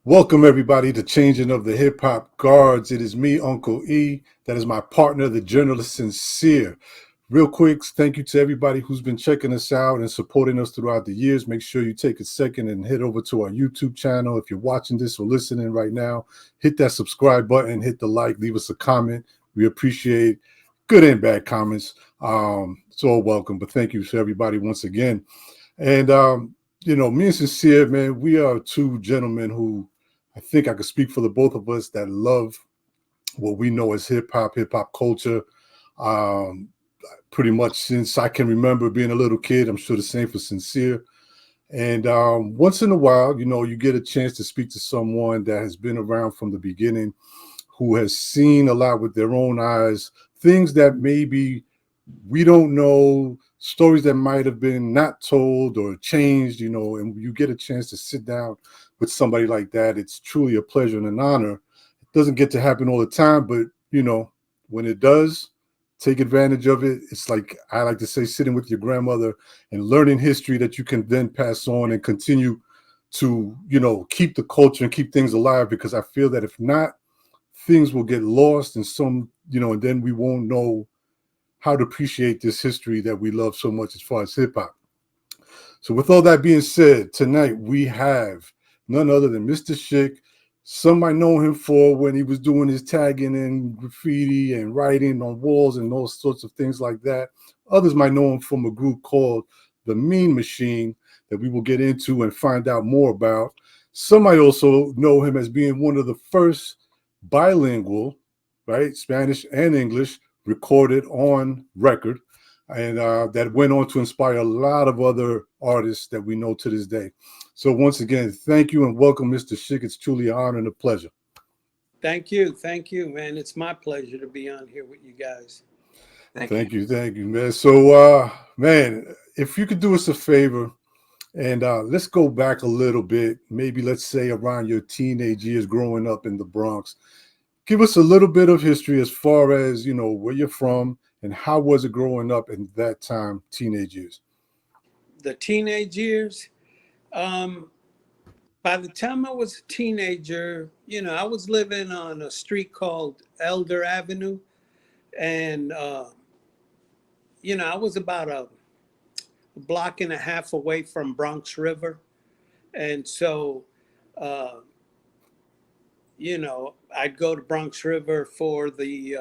Welcome everybody to Changing of the Hip Hop Guards. It is me, Uncle E. That is my partner, the journalist Sincere. Real quick, thank you to everybody who's been checking us out and supporting us throughout the years. Make sure you take a second and head over to our YouTube channel. If you're watching this or listening right now, hit that subscribe button, hit the like, leave us a comment. We appreciate good and bad comments. It's all welcome, but thank you to everybody once again. And, me and Sincere, man, we are two gentlemen who I think I could speak for the both of us that love what we know as hip hop culture. Pretty much since I can remember being a little kid. I'm sure the same for Sincere. And once in a while, you get a chance to speak to someone that has been around from the beginning, who has seen a lot with their own eyes, things that maybe we don't know, stories that might have been not told or changed, and you get a chance to sit down with somebody like that. It's truly a pleasure and an honor. It doesn't get to happen all the time, but, when it does, take advantage of it. It's like, I like to say, sitting with your grandmother and learning history that you can then pass on and continue to, keep the culture and keep things alive, because I feel that if not, things will get lost and and then we won't know how to appreciate this history that we love so much as far as hip hop. So with all that being said, tonight we have none other than Mr. Schick. Some might know him for when he was doing his tagging and graffiti and writing on walls and all sorts of things like that. Others might know him from a group called The Mean Machine that we will get into and find out more about. Some might also know him as being one of the first bilingual, right, Spanish and English, recorded on record, and that went on to inspire a lot of other artists that we know to this day. So once again, thank you and welcome, Mr. Schick. It's truly an honor and a pleasure. Thank you, man. It's my pleasure to be on here with you guys. Thank you, man. So, man, if you could do us a favor, and let's go back a little bit, maybe let's say around your teenage years growing up in the Bronx. Give us a little bit of history as far as, where you're from and how was it growing up in that time, teenage years? The teenage years, by the time I was a teenager, I was living on a street called Elder Avenue. And, I was about a block and a half away from Bronx River. And so, I'd go to Bronx River for they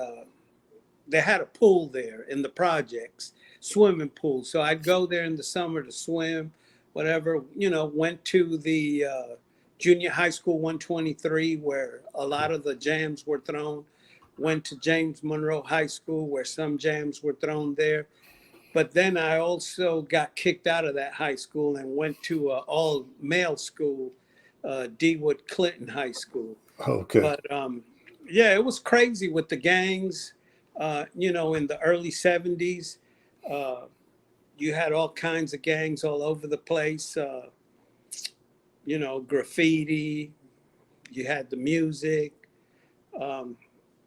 had a pool there in the projects, swimming pool. So I'd go there in the summer to swim, whatever, went to the junior high school 123 where a lot of the jams were thrown, went to James Monroe High School where some jams were thrown there. But then I also got kicked out of that high school and went to an all male school, Dewood Clinton High School. Okay. But yeah, it was crazy with the gangs. In the early 70s, you had all kinds of gangs all over the place. Graffiti, you had the music.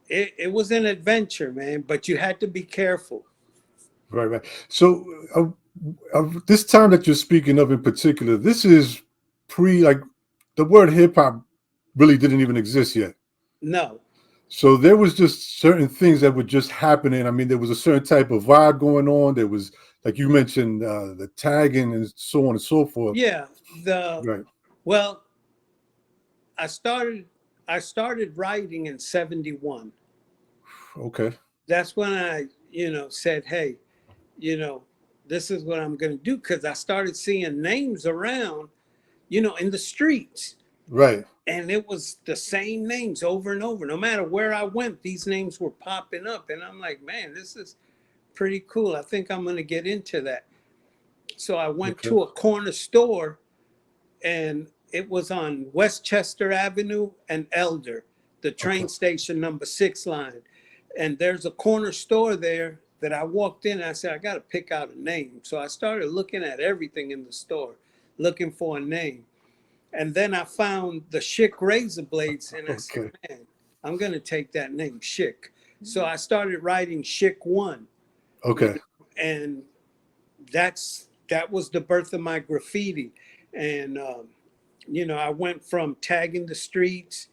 It was an adventure, man, but you had to be careful. Right. So this time that you're speaking of in particular, this is the word hip hop really didn't even exist yet. No. So there was just certain things that were just happening. I mean, there was a certain type of vibe going on. There was, like you mentioned, the tagging and so on and so forth. Yeah. Right. Well, I started writing in 71. Okay. That's when I, said, hey, this is what I'm going to do, because I started seeing names around, in the streets. Right. And it was the same names over and over. No matter where I went, these names were popping up. And I'm like, man, this is pretty cool. I think I'm going to get into that. So I went to a corner store, and it was on Westchester Avenue and Elder, the train station number 6 line. And there's a corner store there, that I walked in and I said, I got to pick out a name. So I started looking at everything in the store, looking for a name. And then I found the Schick razor blades and I said, Okay. man, I'm going to take that name, Schick. So I started writing Schick 1, you Okay. know, and that was the birth of my graffiti. And, I went from tagging the streets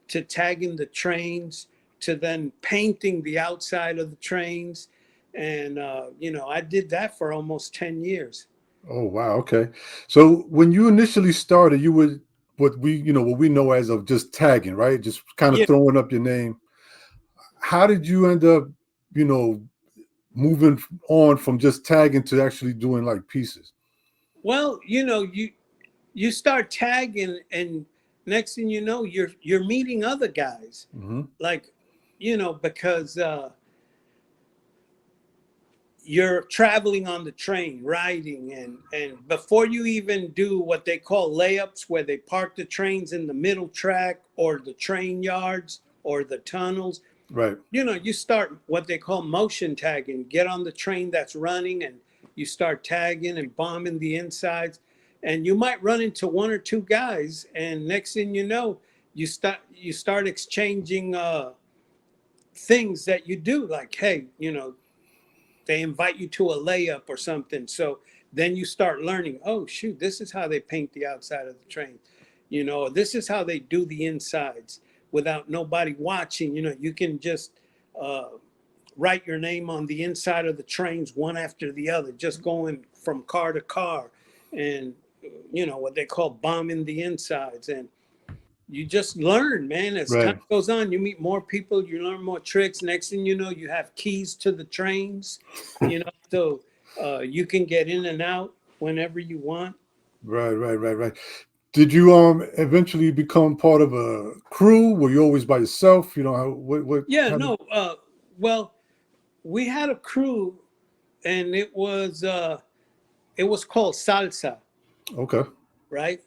to tagging the trains to then painting the outside of the trains. And, I did that for almost 10 years. Oh wow. Okay. So when you initially started, you were what we know as of just tagging, right? Just kind of Yeah. throwing up your name. How did you end up, you know, moving on from just tagging to actually doing like pieces? Well, you start tagging and next thing you know, you're meeting other guys. Hmm. Like, because you're traveling on the train, riding, and before you even do what they call layups, where they park the trains in the middle track or the train yards or the tunnels, Right. you start what they call motion tagging. Get on the train that's running and you start tagging and bombing the insides. And you might run into one or two guys, and next thing you know, you start exchanging things that you do, like, hey, they invite you to a layup or something. So then you start learning, oh shoot, this is how they paint the outside of the train. This is how they do the insides without nobody watching. You can just uh, write your name on the inside of the trains one after the other, just going from car to car, and what they call bombing the insides. And you just learn, man. As time Right. goes on, you meet more people, you learn more tricks. Next thing you know, you have keys to the trains, so you can get in and out whenever you want. Right. Right. Right. Right. Did you eventually become part of a crew? Were you always by yourself? You know, what Yeah, how did no. Well, we had a crew, and it was called Salsa, okay. right?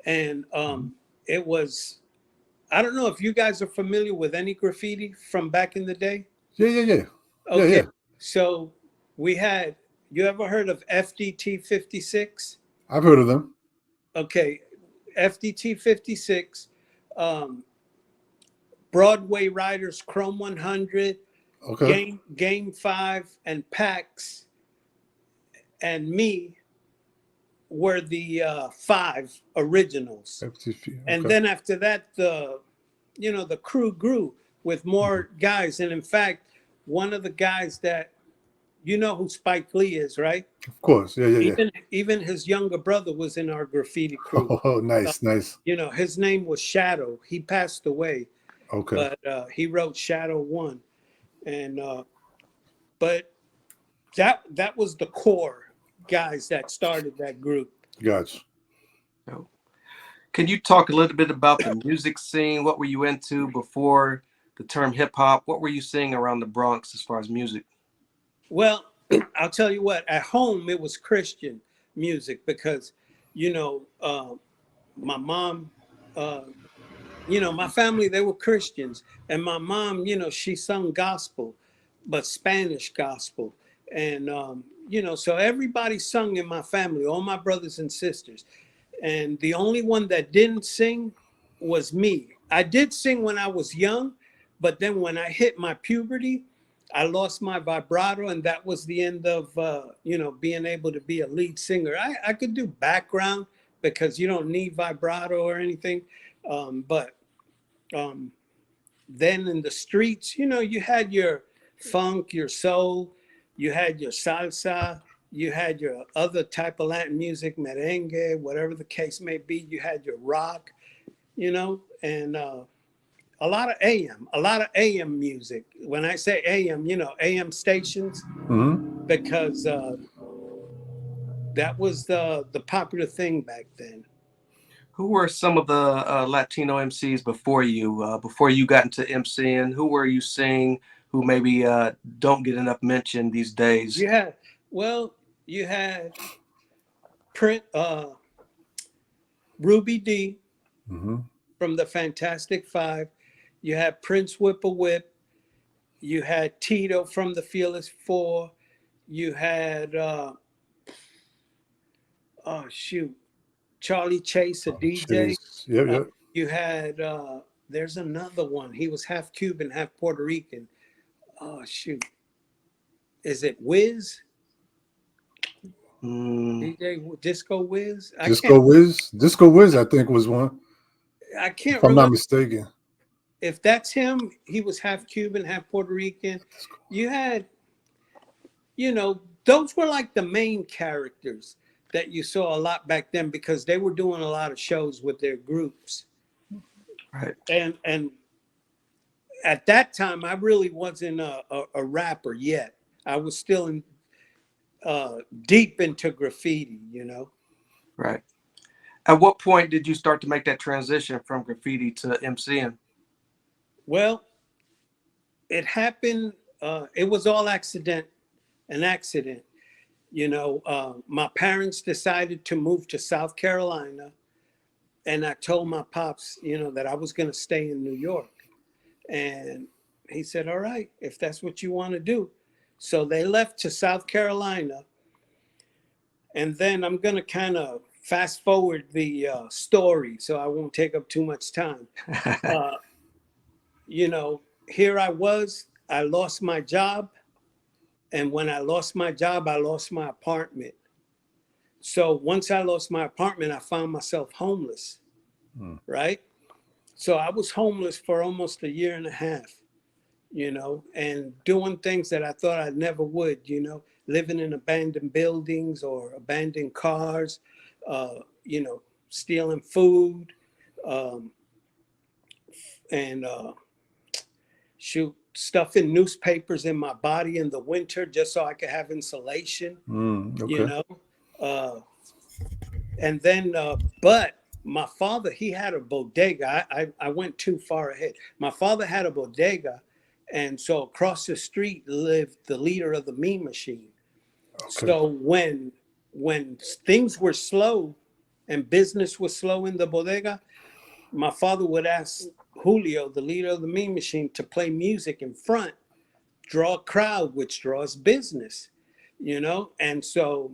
And Mhm. it was. I don't know if you guys are familiar with any graffiti from back in the day. Yeah, yeah, yeah. Yeah, Okay, yeah. so we had. You ever heard of FDT 56? I've heard of them. Okay, FDT 56, um, Broadway Riders, Chrome 100, Okay. Game 5, and PAX, and me were the five originals. FTP. And Okay. then after that, the crew grew with Mhm. more guys. And in fact, one of the guys that you know who Spike Lee is, right? Of course. Yeah, yeah, yeah. Even his younger brother was in our graffiti crew. Oh, Uh, nice, nice. his name was Shadow. He passed away, Okay. but he wrote Shadow One, and but that was the core guys that started that group. Gotcha. So, can you talk a little bit about the music scene? What were you into before the term hip hop? What were you seeing around the Bronx as far as music? Well, I'll tell you what. At home, it was Christian music because, you know, uh, my mom, uh, my family, they were Christians, and my mom, she sung gospel, but Spanish gospel, and so everybody sung in my family, all my brothers and sisters, and the only one that didn't sing was me. I did sing when I was young, but then when I hit my puberty, I lost my vibrato, and that was the end of being able to be a lead singer. I could do background because you don't need vibrato or anything, but um, then in the streets, you had your funk, your soul, you had your salsa, you had your other type of Latin music, merengue, whatever the case may be. You had your rock, and a lot of AM music. When I say AM, AM stations, Hmm. because that was the popular thing back then. Who were some of the Latino MCs before you got into MCing? Who were you seeing who maybe don't get enough mention these days? You had, well, you had print Ruby D Hmm. from the Fantastic Five. You had Prince Whipple Whip. You had Tito from the Fearless Four. You had oh shoot, Charlie Chase, a DJ. Chase. Yep, Uh, yep. you had there's another one. He was half Cuban, half Puerto Rican. Oh shoot, is it Wiz? Mm, DJ Disco Wiz? Disco Wiz. Disco Wiz, I think, was one, I if can't I'm not remember mistaken. if that's him. He was half Cuban, half Puerto Rican. You had, those were like the main characters that you saw a lot back then because they were doing a lot of shows with their groups. right. And at that time, I really wasn't a rapper yet. I was still deep into graffiti. Right. At what point did you start to make that transition from graffiti to MCing? Well, it happened. It was all an accident. My parents decided to move to South Carolina, and I told my pops, that I was going to stay in New York. And he said, all right, if that's what you want to do. So they left to South Carolina. And then I'm going to kind of fast forward the story so I won't take up too much time. Uh, Here I lost my job. And when I lost my job, I lost my apartment. So once I lost my apartment, I found myself homeless, right? So I was homeless for almost a year and a half, and doing things that I thought I never would, living in abandoned buildings or abandoned cars, stealing food, um, and shoot, stuffing newspapers in my body in the winter just so I could have insulation, you Okay. know. Uh, and then, but my father, he had a bodega. I went too far ahead. My father had a bodega. And so across the street lived the leader of the Mean Machine. Okay. So when things were slow and business was slow in the bodega, my father would ask Julio, the leader of the Mean Machine, to play music in front, draw a crowd, which draws business. And so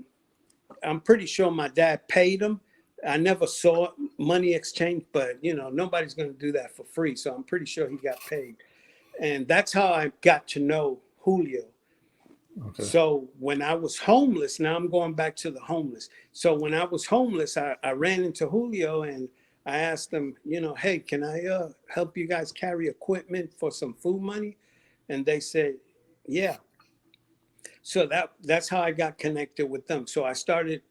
I'm pretty sure my dad paid him. I never saw money exchange, but nobody's going to do that for free. So I'm pretty sure he got paid. And that's how I got to know Julio. Okay. So when I was homeless, now I'm going back to the homeless. So when I was homeless, I ran into Julio and I asked him, hey, can I help you guys carry equipment for some food money? And they said, yeah. So that's how I got connected with them. So I started,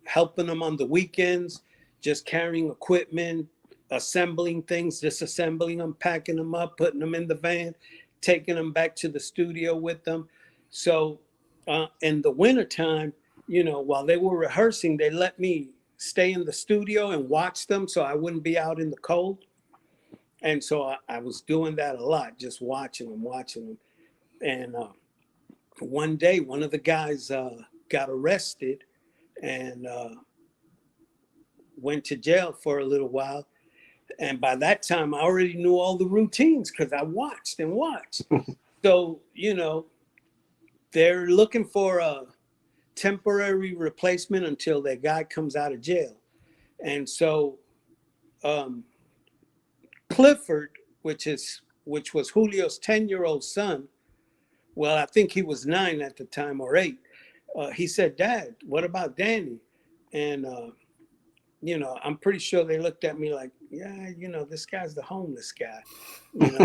helping them on the weekends, just carrying equipment, assembling things, disassembling them, packing them up, putting them in the van, taking them back to the studio with them. So in the wintertime, while they were rehearsing, they let me stay in the studio and watch them so I wouldn't be out in the cold. And so I was doing that a lot, just watching them. And one day, one of the guys got arrested and went to jail for a little while. And by that time, I already knew all the routines because I watched and watched. So, they're looking for a temporary replacement until their guy comes out of jail. And so um, Clifford, which was Julio's 10-year-old son, well, I think he was 9 at the time or 8. He said, Dad, what about Danny? And I'm pretty sure they looked at me like, yeah, this guy's the homeless guy.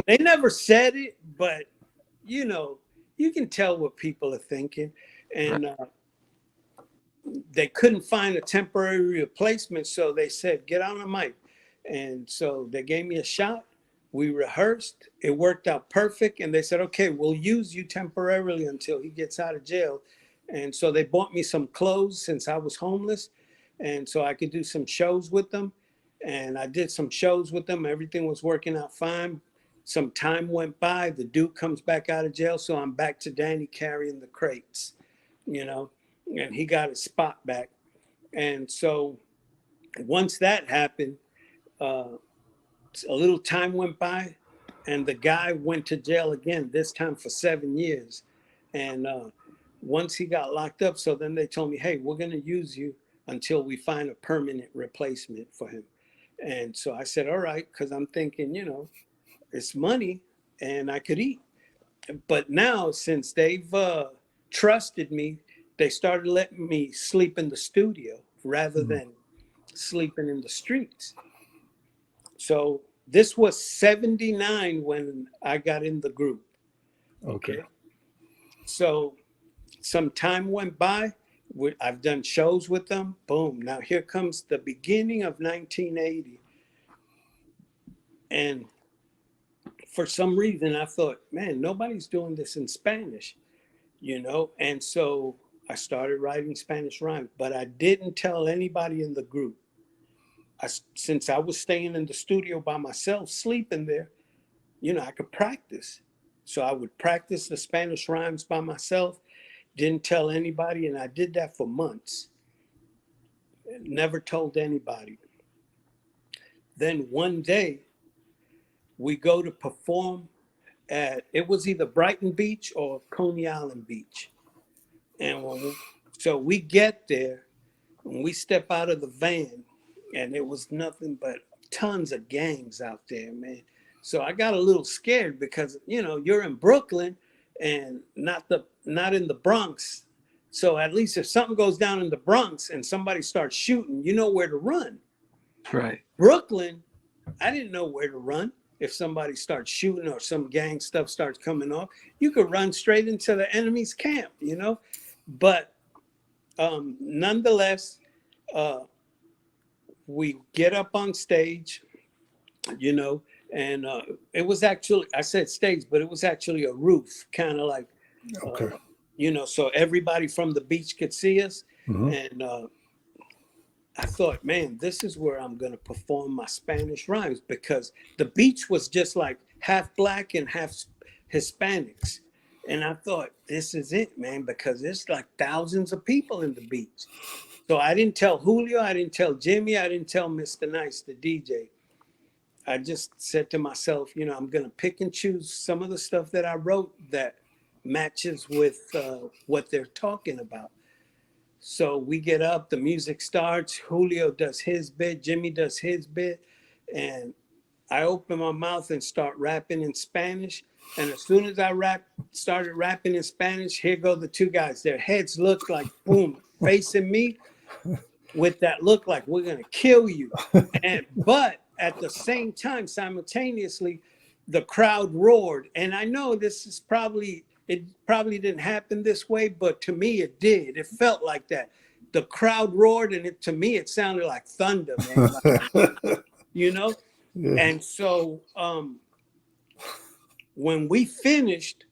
They never said it, but you can tell what people are thinking. Right. And they couldn't find a temporary replacement, so they said, get on the mic. And so they gave me a shot. We rehearsed. It worked out perfect. And they said, okay, we'll use you temporarily until he gets out of jail. And so they bought me some clothes since I was homeless. And so I could do some shows with them. And I did some shows with them. Everything was working out fine. Some time went by. The dude comes back out of jail. So I'm back to Danny carrying the crates, and he got his spot back. And so once that happened, a little time went by, and the guy went to jail again, this time for 7 years. And once he got locked up, so then they told me, hey, we're going to use you until we find a permanent replacement for him. And so I said, all right, because I'm thinking, it's money and I could eat. But now, since they've trusted me, they started letting me sleep in the studio rather than sleeping in the streets. So this was 79 when I got in the group. Okay. So some time went by. I've done shows with them. Boom. Now here comes the beginning of 1980. And for some reason, I thought, man, nobody's doing this in Spanish, And so I started writing Spanish rhymes, but I didn't tell anybody in the group. Since I was staying in the studio by myself, sleeping there, I could practice. So I would practice the Spanish rhymes by myself, didn't tell anybody, and I did that for months. Never told anybody. Then one day, we go to perform it was either Brighton Beach or Coney Island Beach. And so we get there, and we step out of the van, and it was nothing but tons of gangs out there, man. So I got a little scared because, you're in Brooklyn and not in the Bronx. So at least if something goes down in the Bronx and somebody starts shooting, you know where to run. Right. Brooklyn, I didn't know where to run. If somebody starts shooting or some gang stuff starts coming off, you could run straight into the enemy's camp, But nonetheless, we get up on stage, and it was actually, I said stage, but it was actually a roof, kind of like, so everybody from the beach could see us. And I thought, man, this is where I'm going to perform my Spanish rhymes, because the beach was just like half black and half Hispanics. And I thought, this is it, man, because there's like thousands of people in the beach. So I didn't tell Julio, I didn't tell Jimmy, I didn't tell Mr. Nice, the DJ. I just said to myself, I'm going to pick and choose some of the stuff that I wrote that matches with what they're talking about. So we get up, the music starts, Julio does his bit, Jimmy does his bit, and I open my mouth and start rapping in Spanish. And as soon as I started rapping in Spanish, here go the two guys. Their heads looked like, boom, facing me with that look like, we're going to kill you. But at the same time, simultaneously, the crowd roared. And I know it probably didn't happen this way, but to me it did. It felt like that. The crowd roared, and to me it sounded like thunder, man. Yeah. And so when we finished,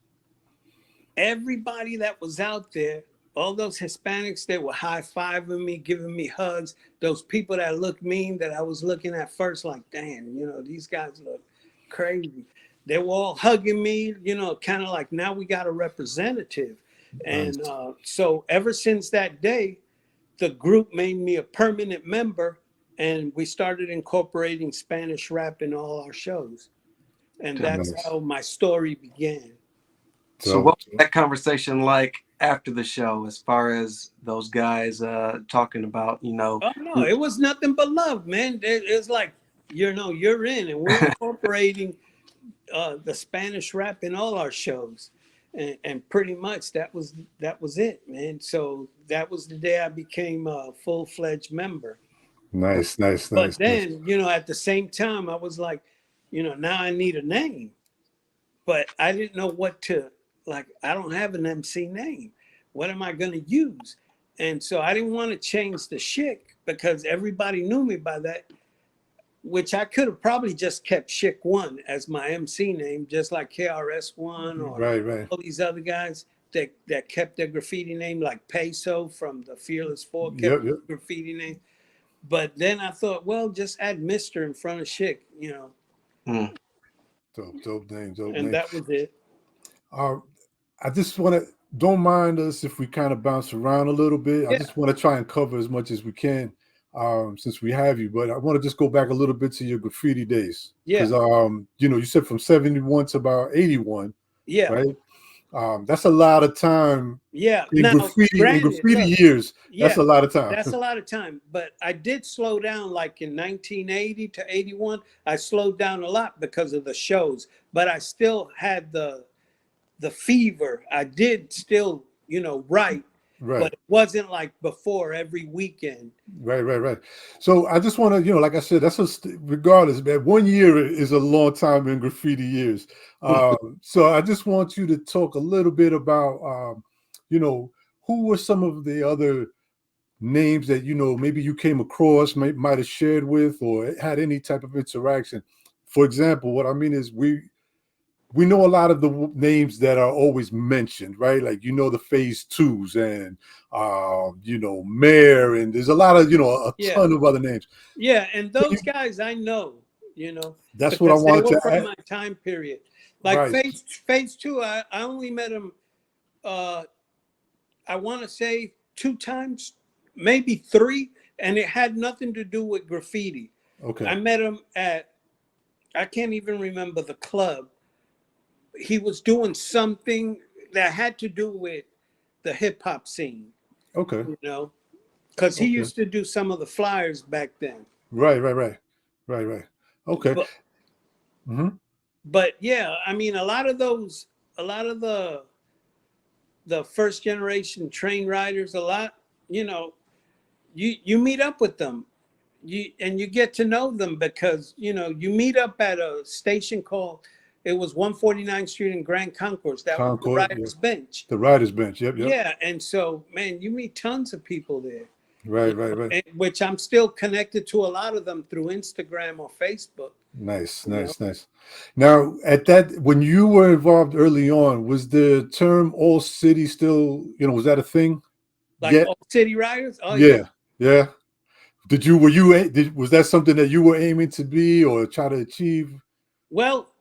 everybody that was out there, all those Hispanics, they were high-fiving me, giving me hugs. Those people that looked mean, that I was looking at first like, damn, these guys look crazy. They were all hugging me, kind of like, now we got a representative. And so ever since that day, the group made me a permanent member, and we started incorporating Spanish rap in all our shows. And that's how my story began. So what was that conversation like after the show, as far as those guys talking about, Oh, no, it was nothing but love, man. It's like, you're in, and we're incorporating the Spanish rap in all our shows. And pretty much that was it, man. So that was the day I became a full-fledged member. Nice. But then, at the same time, I was like, now I need a name. But I didn't know what to, I don't have an MC name. What am I going to use? And so I didn't want to change the Schick, because everybody knew me by that, which I could have probably just kept Schick 1 as my MC name, just like KRS-One or right. all these other guys that kept their graffiti name, like Peso from the Fearless Four kept their graffiti name. But then I thought, well, just add Mr. in front of Schick, Dope name. And that was it. I just want to, don't mind us if we kind of bounce around a little bit. I just want to try and cover as much as we can. since we have you, but I want to just go back a little bit to your graffiti days. Yeah. Because, you said from 71 to about 81, Yeah. right? That's a lot of time Yeah. in Now, granted, graffiti look, years. That's yeah, a lot of time. that's a lot of time. But I did slow down like in 1980 to 81. I slowed down a lot because of the shows, but I still had the fever. I did still, write, Right. but it wasn't like before every weekend. Right. So I just want to, like I said, regardless, man, 1 year is a long time in graffiti years. So I just want you to talk a little bit about, you know, who were some of the other names that, maybe you came across, might have shared with, or had any type of interaction. For example, what I mean is we know a lot of the names that are always mentioned, right? Like, the phase twos and, Mayor, and there's a lot of, a Yeah. ton of other names. Yeah. And those guys I know, That's what I because they wanted were to from add. my time period. Like Right. phase two, I only met them, I want to say 2 times, maybe 3, and it had nothing to do with graffiti. Okay. I met him at, I can't even remember the club. He was doing something that had to do with the hip hop scene, Okay. because he Okay. used to do some of the flyers back then. Right. Okay. But Hmm. but yeah, I mean, a lot of the first generation train riders, you meet up with them, you get to know them because you meet up at a station called, it was 149th Street in Grand Concourse. That was the Concord. Yeah. writers bench. The writers bench. Yep. Yeah, and so man, you meet tons of people there, Right. which I'm still connected to a lot of them through Instagram or Facebook. Nice. you know Now, when you were involved early on, was the term all city still, was that a thing like yet? old city riders. Oh yeah. Yeah. Was that something that you were aiming to be or try to achieve Well,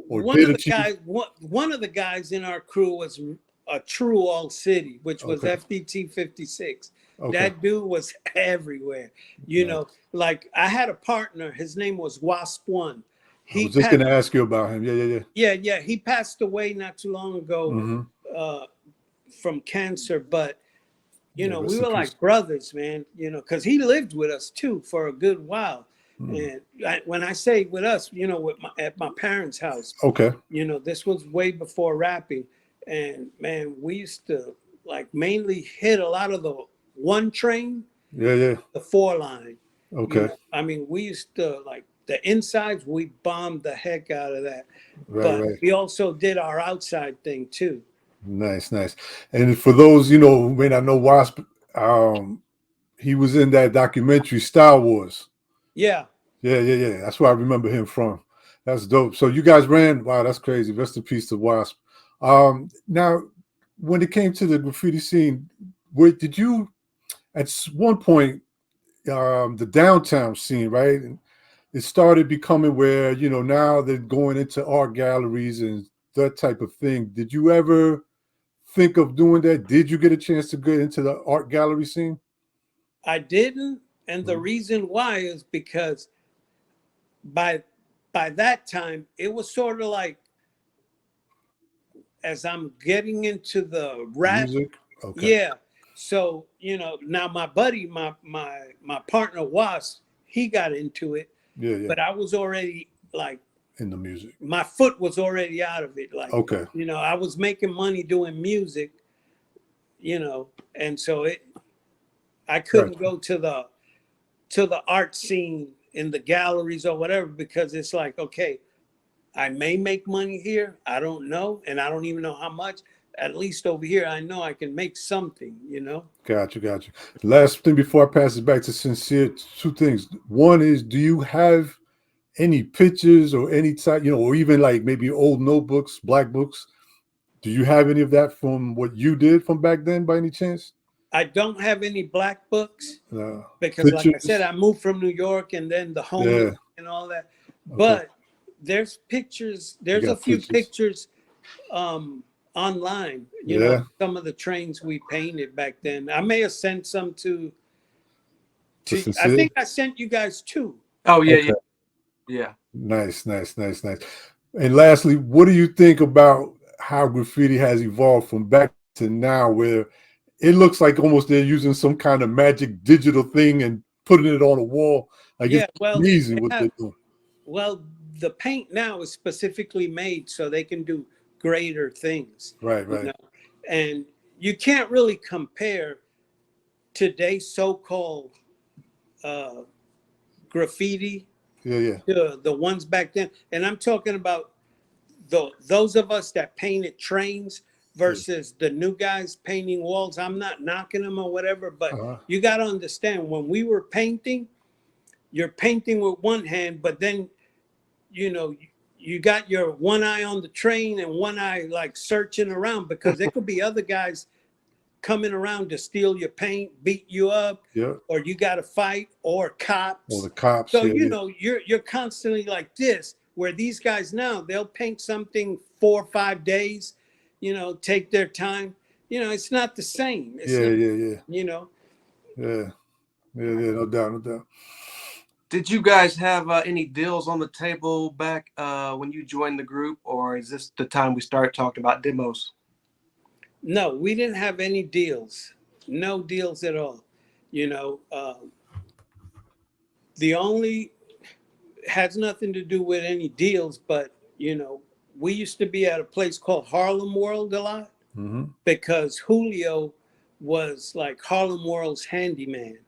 or one did of the achieve? guys, one of the guys in our crew was a true all city, which was Okay. FDT 56. Okay. That dude was everywhere. Nice. Like I had a partner. His name was Wasp One. I He was just passed. going to ask you about him. Yeah. Yeah. He passed away not too long ago Mm-hmm. from cancer, but Yeah, we rest in were peace. like brothers, man, because he lived with us too for a good while. Mm. And when I say with us, at my parents' house, Okay. this was way before rapping. And man, we used to like mainly hit a lot of the 1 train, Yeah. the 4 line. Okay. I mean, we used to like the insides, we bombed the heck out of that. But Right. we also did our outside thing too. Nice. And for those, who may not know Wasp, he was in that documentary Star Wars. Yeah. Yeah. That's where I remember him from. That's dope. So you guys ran. Wow, that's crazy. Rest in peace to Wasp. Now, when it came to the graffiti scene, did you at one point the downtown scene, right? And it started becoming where now they're going into art galleries and that type of thing. Did you ever think of doing that? Did you get a chance to get into the art gallery scene? I didn't. And the Mhm. reason why is because by that time, it was sort of like as I'm getting into the rap. Music. Okay. Yeah. So, now my buddy, my partner was, he got into it, Yeah. but I was already like, In the music. my foot was already out of it. Like, Okay. I was making money doing music, and so I Right. couldn't go to the art scene in the galleries or whatever, because it's like, okay, I may make money here. I don't know. And I don't even know how much. At least over here, I know I can make something. Got you. Last thing before I pass it back to Sincere, 2 things. One is, do you have any pictures or any type, or even like maybe old notebooks, black books? Do you have any of that from what you did from back then by any chance? I don't have any black books because, like I said, Pictures? I moved from New York and then the Yeah. homeless and all that. Okay. But there's pictures, You there's a got few pictures. pictures online, Yeah. some of the trains we painted back then. I may have sent some to To I Sincere? think I sent you guys two. Oh yeah, Okay. yeah. Nice. And lastly, what do you think about how graffiti has evolved from back to now, where it looks like almost they're using some kind of magic digital thing and putting it on a wall? Like it's Yeah, well, amazing they what have, they're doing. well, the paint now is specifically made so they can do greater things, Right, you right. know. And you can't really compare today's so-called uh, graffiti Yeah. to the ones back then. And I'm talking about those of us that painted trains Yeah. versus the new guys painting walls. I'm not knocking them or whatever, but Uh-huh. you got to understand when we were painting, you're painting with one hand, but then you got your one eye on the train and one eye like searching around because there could be other guys coming around to steal your paint, beat you up, Yeah. or you got to fight, or Or cops. the cops. So Yeah, yeah. you're constantly like this. Where these guys now they'll paint something 4 or 5 days, take their time. It's not the same. It's not. Yeah. You know, Yeah. Yeah. No doubt, no doubt. Did you guys have any deals on the table back when you joined the group, or is this the time we start talking about demos? no, we didn't have any deals. No deals at all. You know, the only has nothing to do with any deals, but we used to be at a place called Harlem World a lot Mm-hmm. because Julio was like Harlem World's handyman.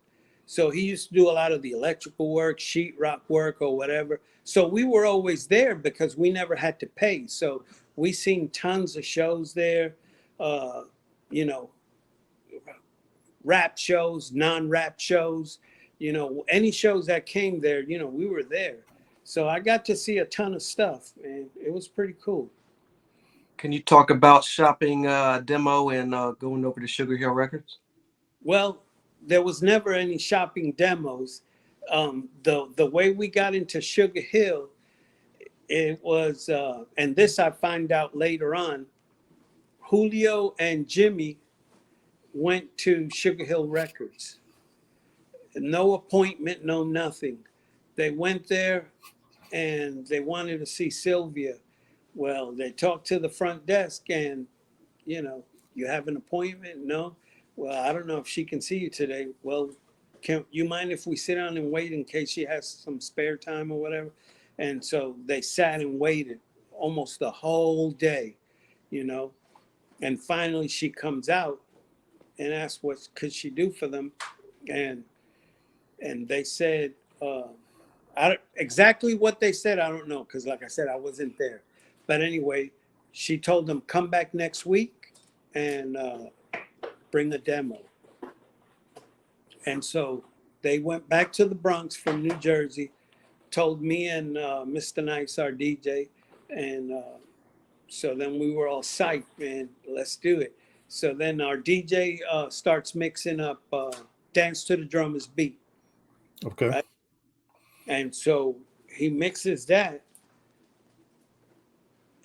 So he used to do a lot of the electrical work, sheetrock work, or whatever. So we were always there because we never had to pay. So we seen tons of shows there, uh, you know, rap shows, non-rap shows, any shows that came there, we were there. So I got to see a ton of stuff and it was pretty cool. Can you talk about shopping demo and going over to Sugar Hill Records? Well, there was never any shopping demos. The way we got into Sugar Hill, it was, and this I find out later on, Julio and Jimmy went to Sugar Hill Records. No appointment, no nothing. They went there and they wanted to see Sylvia. Well, they talked to the front desk and, you know, you have an appointment? No. Well, I don't know if she can see you today. Well, can you mind if we sit down and wait in case she has some spare time or whatever? And so they sat and waited almost the whole day, you know. And finally she comes out and asks what could she do for them. And they said, exactly what they said, I don't know, because like I said, I wasn't there. But anyway, she told them, come back next week and bring a demo. And so they went back to the Bronx from New Jersey, told me and Mr. Nice, our DJ. And so then we were all psyched, man, let's do it. So then our DJ starts mixing up Dance to the Drummer's Beat, Okay. right? And so he mixes that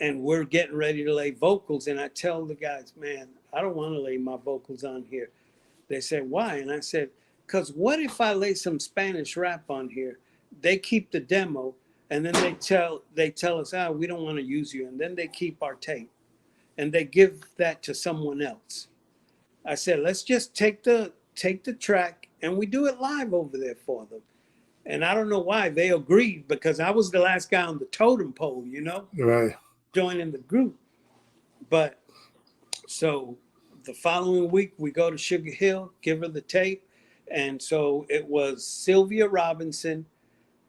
and we're getting ready to lay vocals. And I tell the guys, man, I don't want to lay my vocals on here. They said, why? And I said, because what if I lay some Spanish rap on here? They keep the demo and then they tell us, we don't want to use you. And then they keep our tape and they give that to someone else. I said, let's just take the track and we do it live over there for them. And I don't know why they agreed because I was the last guy on the totem pole, Right. joining the group. But so the following week we go to Sugar Hill, give her the tape. And so it was Sylvia Robinson.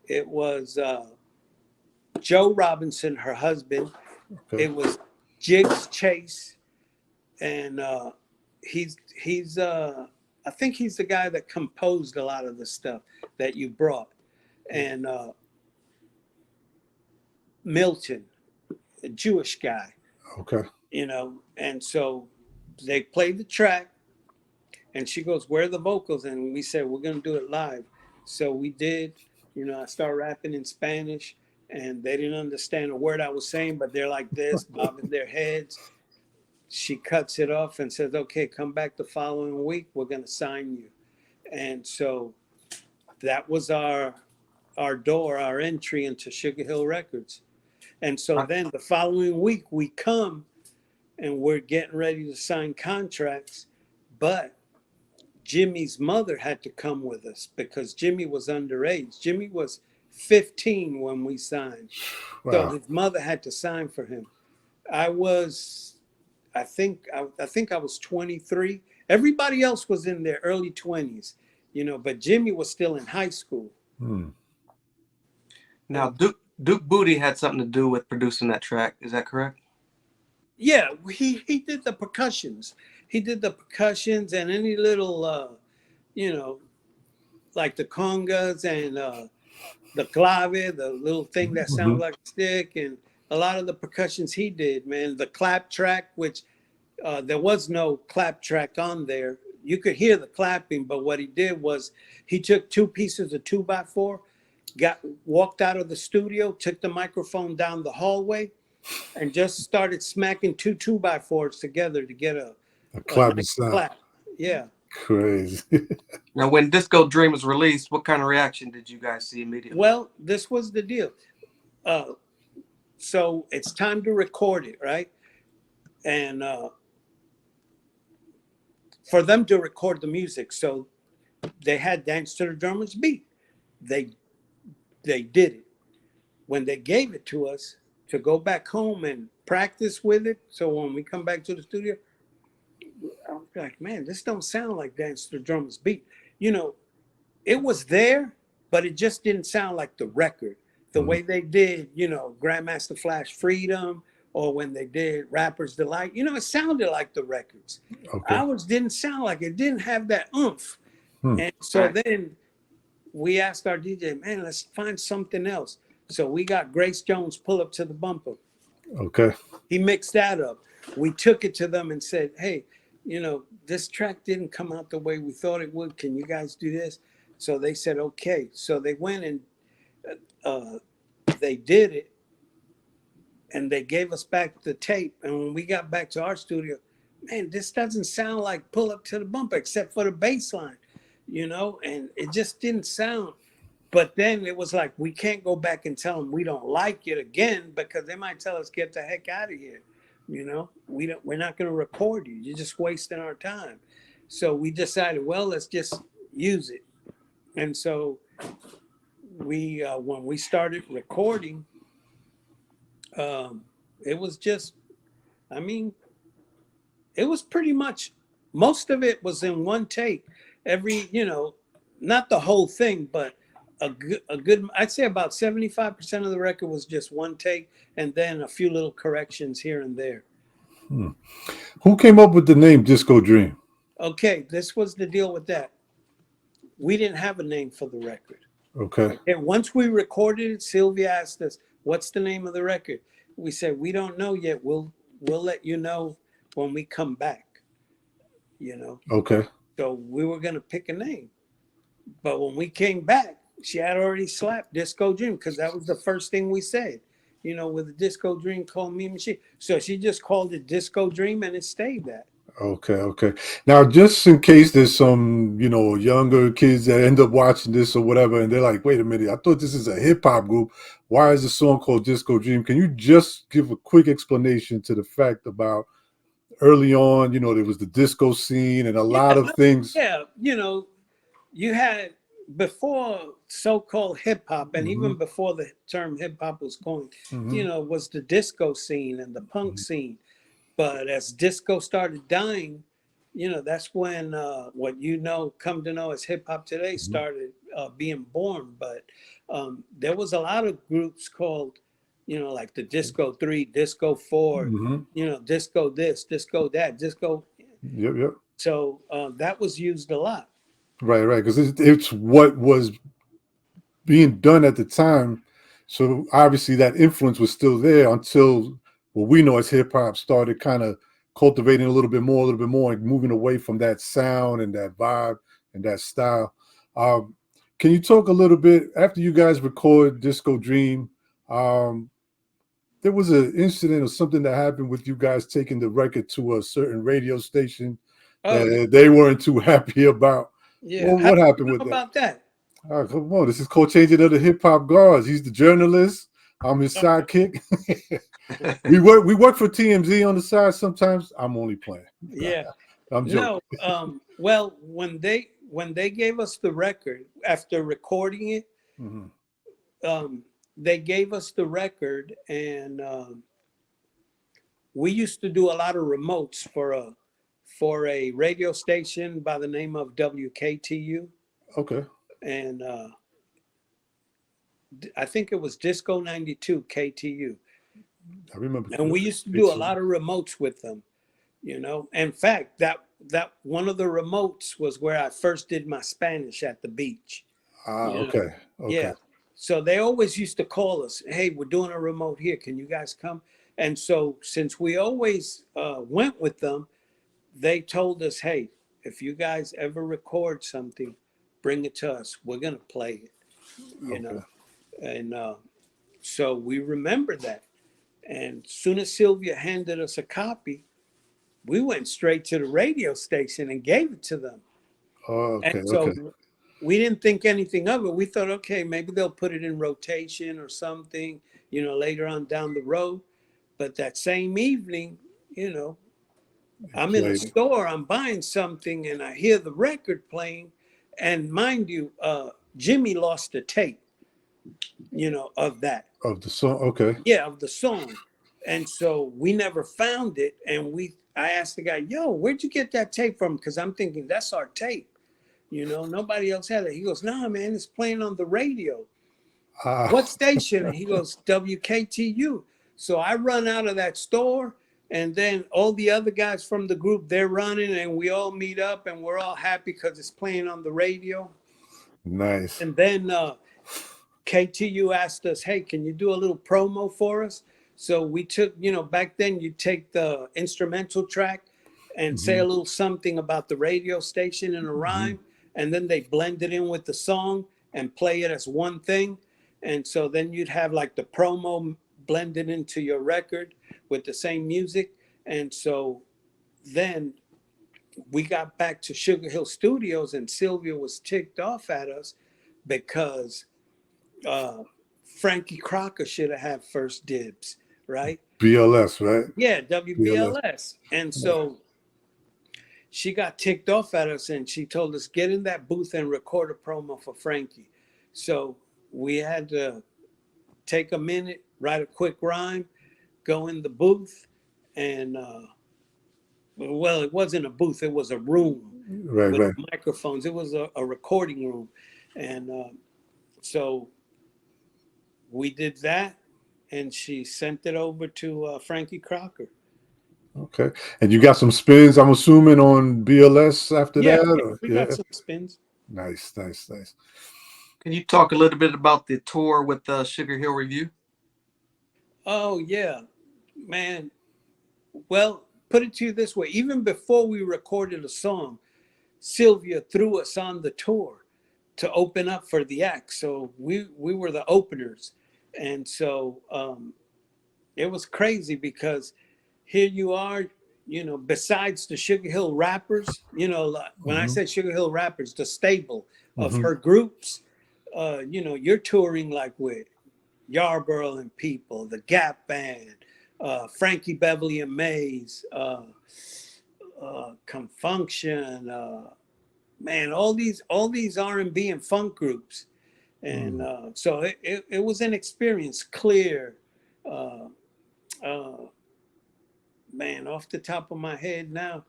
It was Joe Robinson, her husband. Okay. It was Jigs Chase. And he's I think he's the guy that composed a lot of the stuff that you brought. And Milton, a Jewish guy, Okay. And so they played the track and she goes, where are the vocals? And we said, we're going to do it live. So we did, I started rapping in Spanish and they didn't understand a word I was saying, but they're like this, bobbing their heads. She cuts it off and says, okay, come back the following week. We're going to sign you. And so that was our door, our entry into Sugar Hill Records. And so then the following week we come and we're getting ready to sign contracts, but Jimmy's mother had to come with us because Jimmy was underage. Jimmy was 15 when we signed. So Wow. his mother had to sign for him. I was, I think I was 23. Everybody else was in their early 20s, but Jimmy was still in high school. Hmm. Now, Duke Booty had something to do with producing that track. Is that correct? Yeah, he did the percussions. He did the percussions and any little, like the congas and the clave, the little thing that sounds like a stick, and a lot of the percussions he did, man. The clap track, which there was no clap track on there. You could hear the clapping, but what he did was he took two pieces of 2x4, walked out of the studio, took the microphone down the hallway, and just started smacking two 2x4s together to get a clapping nice sound. clap. Yeah. Crazy. Now, when Disco Dream was released, what kind of reaction did you guys see immediately? Well, this was the deal. So it's time to record it, right? And for them to record the music, so they had Dance to the Drummer's Beat. They did it. When they gave it to us to go back home and practice with it, so when we come back to the studio, I was like, man, this don't sound like Dance to the Drummer's Beat. It was there, but it just didn't sound like the record. The way they did, Grandmaster Flash Freedom, or when they did Rapper's Delight, it sounded like the records. Okay. Ours didn't sound like it, didn't have that oomph. Hmm. And so then we asked our DJ, man, let's find something else. So we got Grace Jones' Pull Up to the Bumper. Okay. He mixed that up. We took it to them and said, hey, this track didn't come out the way we thought it would. Can you guys do this? So they said, okay. So they went and they did it, and they gave us back the tape. And when we got back to our studio, man, this doesn't sound like Pull Up to the Bumper except for the bass line, and it just didn't sound. But then it was like, we can't go back and tell them we don't like it again, because they might tell us, get the heck out of here. We're not going to record you. You're just wasting our time. So we decided, well, let's just use it. And so we, when we started recording, it was just, it was pretty much, most of it was in one take. Not the whole thing, but a good, I'd say about 75% of the record was just one take, and then a few little corrections here and there. Who came up with the name Disco Dream? Okay, this was the deal with that. We didn't have a name for the record. Okay. And once we recorded it, Sylvia asked us, what's the name of the record? We said, we don't know yet. We'll let you know when we come back, Okay. So we were going to pick a name. But when we came back, she had already slapped Disco Dream, because that was the first thing we said, with the Disco Dream, call me machine. So she just called it Disco Dream, and it stayed that. Okay. Now, just in case there's some, younger kids that end up watching this or whatever, and they're like, wait a minute, I thought this is a hip hop group. Why is the song called Disco Dream? Can you just give a quick explanation to the fact about early on, there was the disco scene and a lot of things. Yeah, you had, before so-called hip hop, and even before the term hip hop was coined, was the disco scene and the punk scene. But as disco started dying, that's when what come to know as hip hop today started being born. But there was a lot of groups called, like the Disco 3, Disco 4, Disco this, Disco that, Disco. Yep. So that was used a lot. Right. Because it's what was being done at the time. So obviously that influence was still there until what we know as hip hop started kind of cultivating a little bit more, and moving away from that sound and that vibe and that style. Can you talk a little bit, after you guys record Disco Dream, there was an incident or something that happened with you guys taking the record to a certain radio station that they weren't too happy about. Yeah. Well, what happened with that? About that? Come on, this is co-changing of the hip hop guards. He's the journalist. I'm his sidekick. we work for TMZ on the side. Sometimes I'm only playing. Yeah. I'm joking. No. Well, when they gave us the record after recording it, Mhm. they gave us the record, and we used to do a lot of remotes for a radio station by the name of WKTU, Okay, and I think it was Disco 92 KTU, I remember. and we used to do a lot of remotes with them. In fact, that one of the remotes was where I first did my Spanish at the beach. You know, Okay, okay. yeah. So they always used to call us, "Hey, we're doing a remote here. Can you guys come?" And so since we always went with them, they told us, "Hey, if you guys ever record something, bring it to us. We're gonna play it." You Okay. know, and so we remember that. And soon as Sylvia handed us a copy, we went straight to the radio station and gave it to them. Okay, And okay. so we didn't think anything of it. We thought, okay, maybe they'll put it in rotation or something, later on down the road. But that same evening, I'm in a Played it. store, I'm buying something, and I hear the record playing. And mind you, Jimmy lost a tape, of that. Of the song. Okay. Yeah, of the song. And so we never found it. And I asked the guy, "Yo, where'd you get that tape from?" Because I'm thinking that's our tape. Nobody else had it. He goes, "Nah, man, it's playing on the radio." Ah, "What station?" And he goes, "WKTU." So I run out of that store, and then all the other guys from the group, they're running, and we all meet up, and we're all happy because it's playing on the radio. nice. And then KTU asked us, "Hey, can you do a little promo for us?" So we took, back then you take the instrumental track and say a Hmm. little something about the radio station in a Hmm. rhyme, and then they blend it in with the song and play it as one thing. And so then you'd have like the promo blended into your record with the same music. And so then we got back to Sugar Hill Studios, and Sylvia was ticked off at us because uh, Frankie Crocker should have had first dibs, right? BLS, right? Yeah, BLS. WBLS. And Yeah. so she got ticked off at us, and she told us, "Get in that booth and record a promo for Frankie." So we had to take a minute, write a quick rhyme, go in the booth, and well, it wasn't a booth, it was a room Right, with right. microphones. It was a recording room. And so we did that, and she sent it over to Frankie Crocker. Okay. And you got some spins, I'm assuming, on BLS after Yeah, that? yeah, Or? we got Yeah. some spins. Nice, nice, nice. Can you talk a little bit about the tour with the Sugar Hill Review? Oh, yeah, man. Well, put it to you this way. Even before we recorded a song, Sylvia threw us on the tour to open up for the act. So we were the openers. And so it was crazy because here you are, besides the Sugar Hill Rappers, like when I Hmm. say Sugar Hill Rappers, the stable of Hmm. her groups, you're touring like with Yarborough and People, the Gap Band, Frankie Beverly and Mays, Confunction, man, all these R&B and funk groups. And Hmm. so it was an experience. Clear, uh, uh, man, off the top of my head now.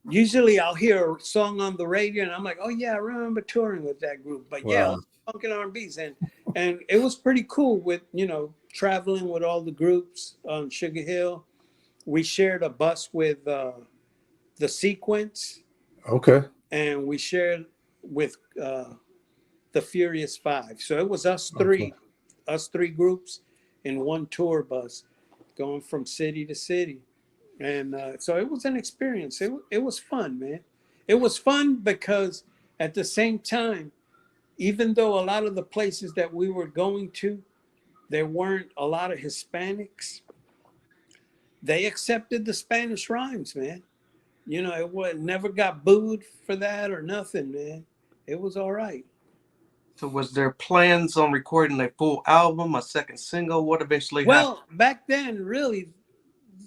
Usually I'll hear a song on the radio and I'm like, "Oh yeah, I remember touring with that group." But yeah, all Wow. the funk and R&Bs, and it was pretty cool with traveling with all the groups on Sugar Hill. We shared a bus with the Sequence, Okay. and we shared with the Furious Five. So it was Okay. us three groups in one tour bus, going from city to city. And so it was an experience. It was fun, man. It was fun because at the same time, even though a lot of the places that we were going to, there weren't a lot of Hispanics, they accepted the Spanish rhymes, man. It never got booed for that or nothing, man. It was all right. So was there plans on recording a full album, a second single? What eventually happened? Well, back then, really,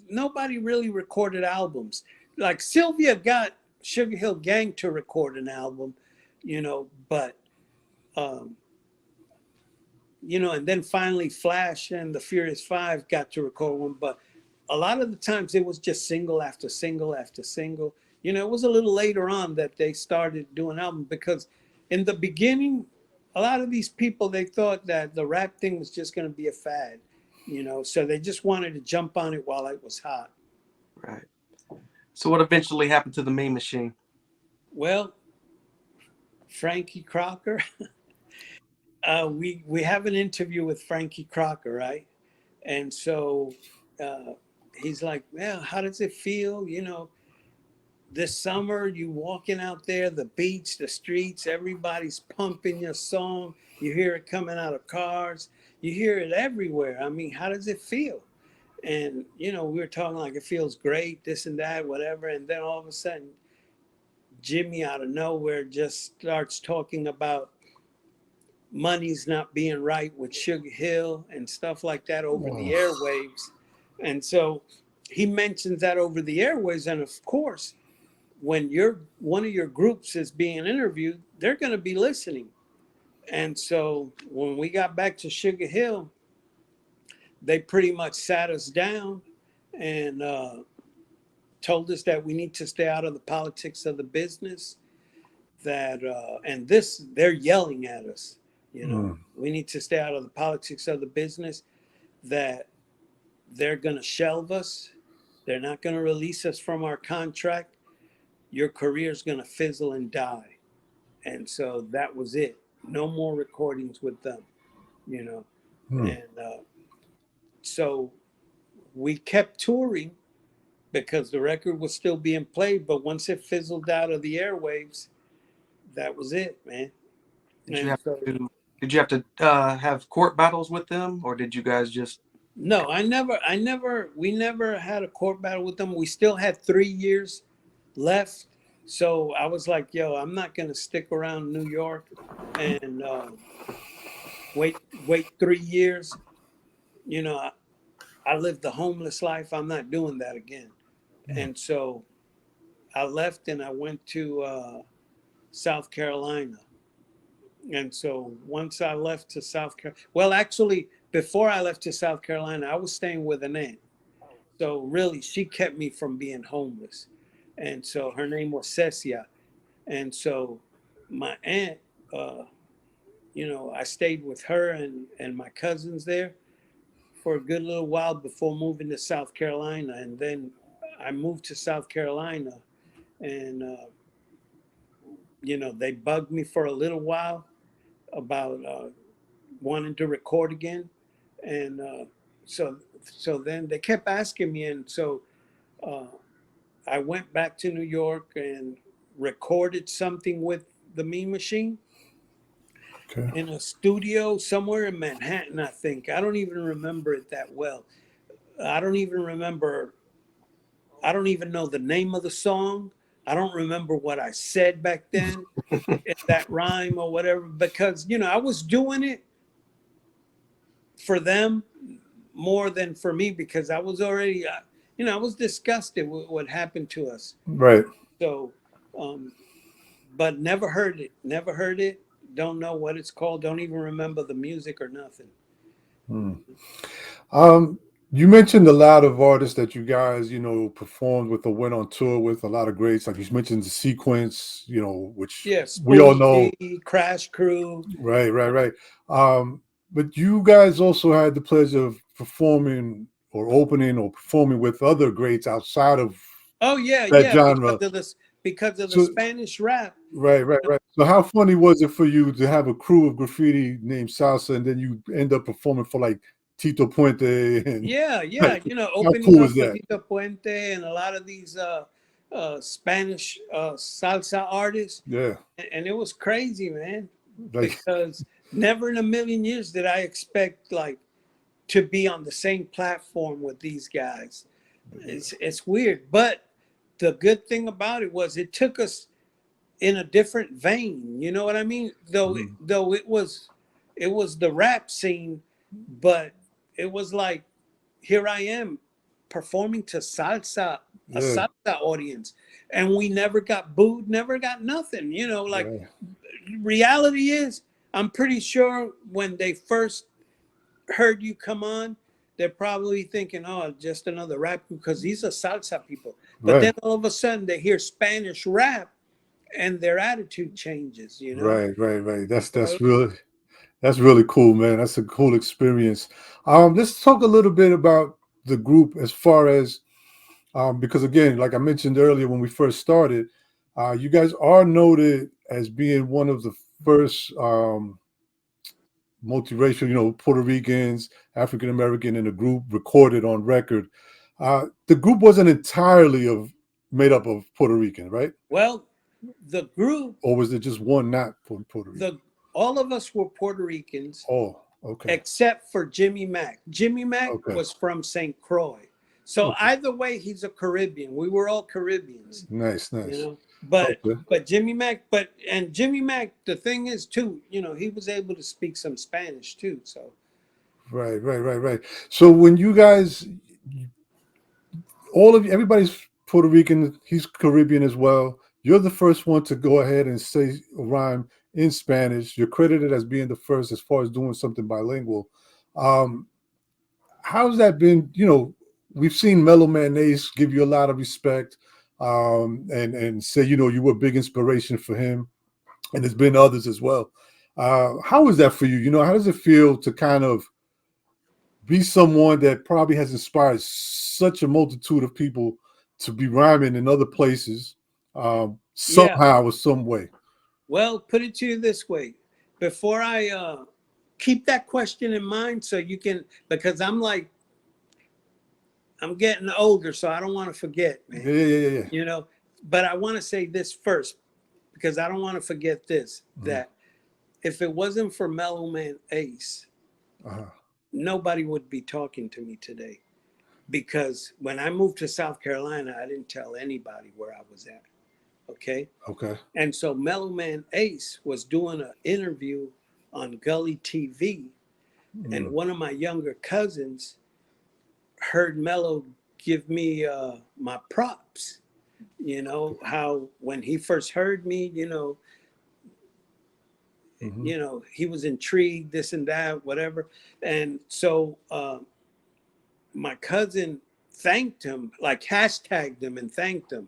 nobody really recorded albums. Like Sylvia got Sugar Hill Gang to record an album, but um, and then finally Flash and the Furious Five got to record one. But a lot of the times it was just single after single after single. It was a little later on that they started doing albums, because in the beginning, a lot of these people, they thought that the rap thing was just going to be a fad, so they just wanted to jump on it while it was hot. Right. So what eventually happened to the Mean Machine? Well, Frankie Crocker, we have an interview with Frankie Crocker, right? And so he's like, "Well, how does it feel? This summer, you walking out there, the beach, the streets, everybody's pumping your song. You hear it coming out of cars. You hear it everywhere. I mean, how does it feel?" And, we were talking like it feels great, this and that, whatever. And then all of a sudden, Jimmy out of nowhere just starts talking about money's not being right with Sugar Hill and stuff like that over the airwaves. And so he mentions that over the airwaves. And of course, when one of your groups is being interviewed, they're going to be listening. And so when we got back to Sugar Hill, they pretty much sat us down and told us that we need to stay out of the politics of the business. And this, they're yelling at us. We need to stay out of the politics of the business, that they're going to shelve us. They're not going to release us from our contract. Your career's going to fizzle and die. And so that was it. No more recordings with them, And so we kept touring because the record was still being played. But once it fizzled out of the airwaves, that was it, man. Did you have to have court battles with them, or did you guys just? No, we never had a court battle with them. We still had 3 years left. So I was like, yo, I'm not going to stick around New York and wait 3 years. I lived the homeless life. I'm not doing that again. And so I left and I went to South Carolina. And so once I left to South Carolina, well, actually, before I left to South Carolina, I was staying with an aunt. So really, she kept me from being homeless. And so her name was Cecia. And so my aunt, I stayed with her and my cousins there for a good little while before moving to South Carolina. And then I moved to South Carolina and, they bugged me for a little while about wanting to record again. And so then they kept asking me. And so I went back to New York and recorded something with the Mean Machine in a studio somewhere in Manhattan, I think. I don't even remember it that well. I don't even know the name of the song. I don't remember what I said back then in that rhyme or whatever, because, I was doing it for them more than for me, because I was already, I was disgusted with what happened to us. Right. So, but never heard it. Don't know what it's called. Don't even remember the music or nothing. You mentioned a lot of artists that you guys, performed with or went on tour with, a lot of greats. Like you mentioned the Sequence, which we all know. Crash Crew. Right. But you guys also had the pleasure of performing or opening or performing with other greats outside of that genre. Because of the Spanish rap. Right. So how funny was it for you to have a crew of Graffiti named Salsa, and then you end up performing for like Tito Puente? And opening cool up for Tito Puente and a lot of these Spanish salsa artists. Yeah. And it was crazy, man. Because never in a million years did I expect to be on the same platform with these guys. It's weird. But the good thing about it was it took us in a different vein. You know what I mean? Mhm. Though it was the rap scene, but it was like, here I am performing to a Yeah, salsa audience, and we never got booed, never got nothing. You know, like, right, reality is, I'm pretty sure when they first heard you come on, they're probably thinking, oh, just another rap, because these are salsa people. But right, then all of a sudden they hear Spanish rap and their attitude changes, you know? right. So, That's really cool, man. That's a cool experience. Let's talk a little bit about the group as far as because again, like I mentioned earlier when we first started, you guys are noted as being one of the first multiracial, Puerto Ricans, African American in a group recorded on record. The group wasn't entirely of made up of Puerto Rican, right? well, the group, Or was it just one not from Puerto Rico? the all of us were Puerto Ricans Oh, okay, except for Jimmy Mack. Jimmy Mack okay, was from St. Croix. So okay. either way, he's a Caribbean. We were all Caribbeans, Nice, you nice. know. But Okay. Jimmy Mack, and Jimmy Mack, the thing is too, he was able to speak some Spanish too. So Right. So when you guys, all of you, everybody's Puerto Rican, he's Caribbean as well. You're the first one to go ahead and say a rhyme in Spanish. You're credited as being the first as far as doing something bilingual. Um, how's that been? We've seen Mellow Man Ace give you a lot of respect, and say you were a big inspiration for him, and there's been others as well. How is that for you? How does it feel to kind of be someone that probably has inspired such a multitude of people to be rhyming in other places, yeah, somehow or some way? well, put it to you this way: before I keep that question in mind, so you can, because I'm getting older, so I don't want to forget, man. Yeah. You know, but I want to say this first, because I don't want to forget this, Mhm. that if it wasn't for Mellow Man Ace, Uh-huh. nobody would be talking to me today. Because when I moved to South Carolina, I didn't tell anybody where I was at. Okay. Okay. And so Mellow Man Ace was doing an interview on Gully TV. And Mm. one of my younger cousins heard Mellow give me my props. How when he first heard me, Hmm. he was intrigued, this and that, whatever. And so my cousin thanked him, like hashtagged him and thanked him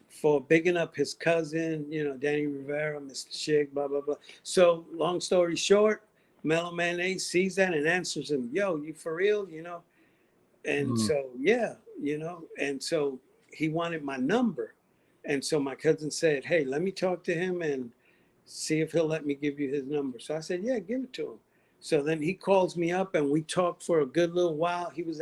for bigging up his cousin, Danny Rivera, Mr. Schick, blah, blah, blah. So long story short, Mellow Man Ace sees that and answers him, yo, you for real, And Mm. so, yeah, and so he wanted my number. And so my cousin said, hey, let me talk to him and see if he'll let me give you his number. So I said, yeah, give it to him. So then he calls me up and we talked for a good little while. He was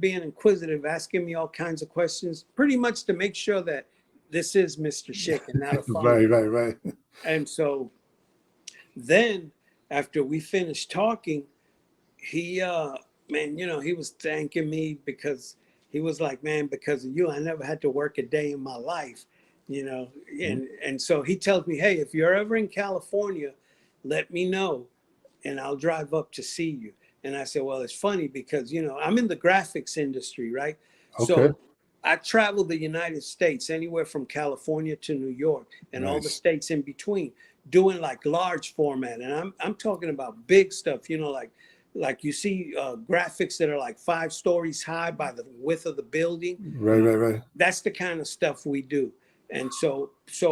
being inquisitive, asking me all kinds of questions, pretty much to make sure that this is Mr. Schick and not a phony. Right. And so then after we finished talking, he man, he was thanking me because he was like, man, because of you, I never had to work a day in my life, Mhm. and so he tells me, hey, if you're ever in California, let me know and I'll drive up to see you. And I said, well, it's funny because, I'm in the graphics industry, right? Okay. So I traveled the United States, anywhere from California to New York and all the Nice. states in between, doing like large format. And I'm talking about big stuff, like you see graphics that are like 5 stories high by the width of the building. Right. That's the kind of stuff we do. And so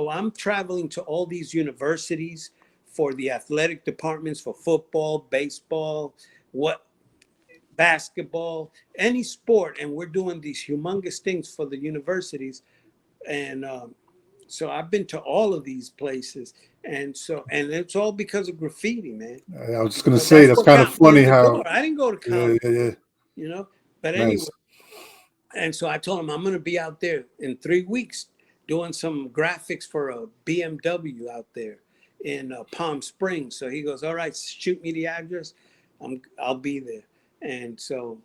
I'm traveling to all these universities for the athletic departments, for football, baseball, what basketball, any sport, and we're doing these humongous things for the universities. And so I've been to all of these places, and it's all because of graffiti, man. I was just gonna say That's that's what kind of got me in funny the how. door. I didn't go to Yeah, college, yeah. you know. But anyway, Nice. and so I told him I'm going to be out there in 3 weeks doing some graphics for a BMW out there in Palm Springs. So he goes, all right, shoot me the address. I'll be there. And so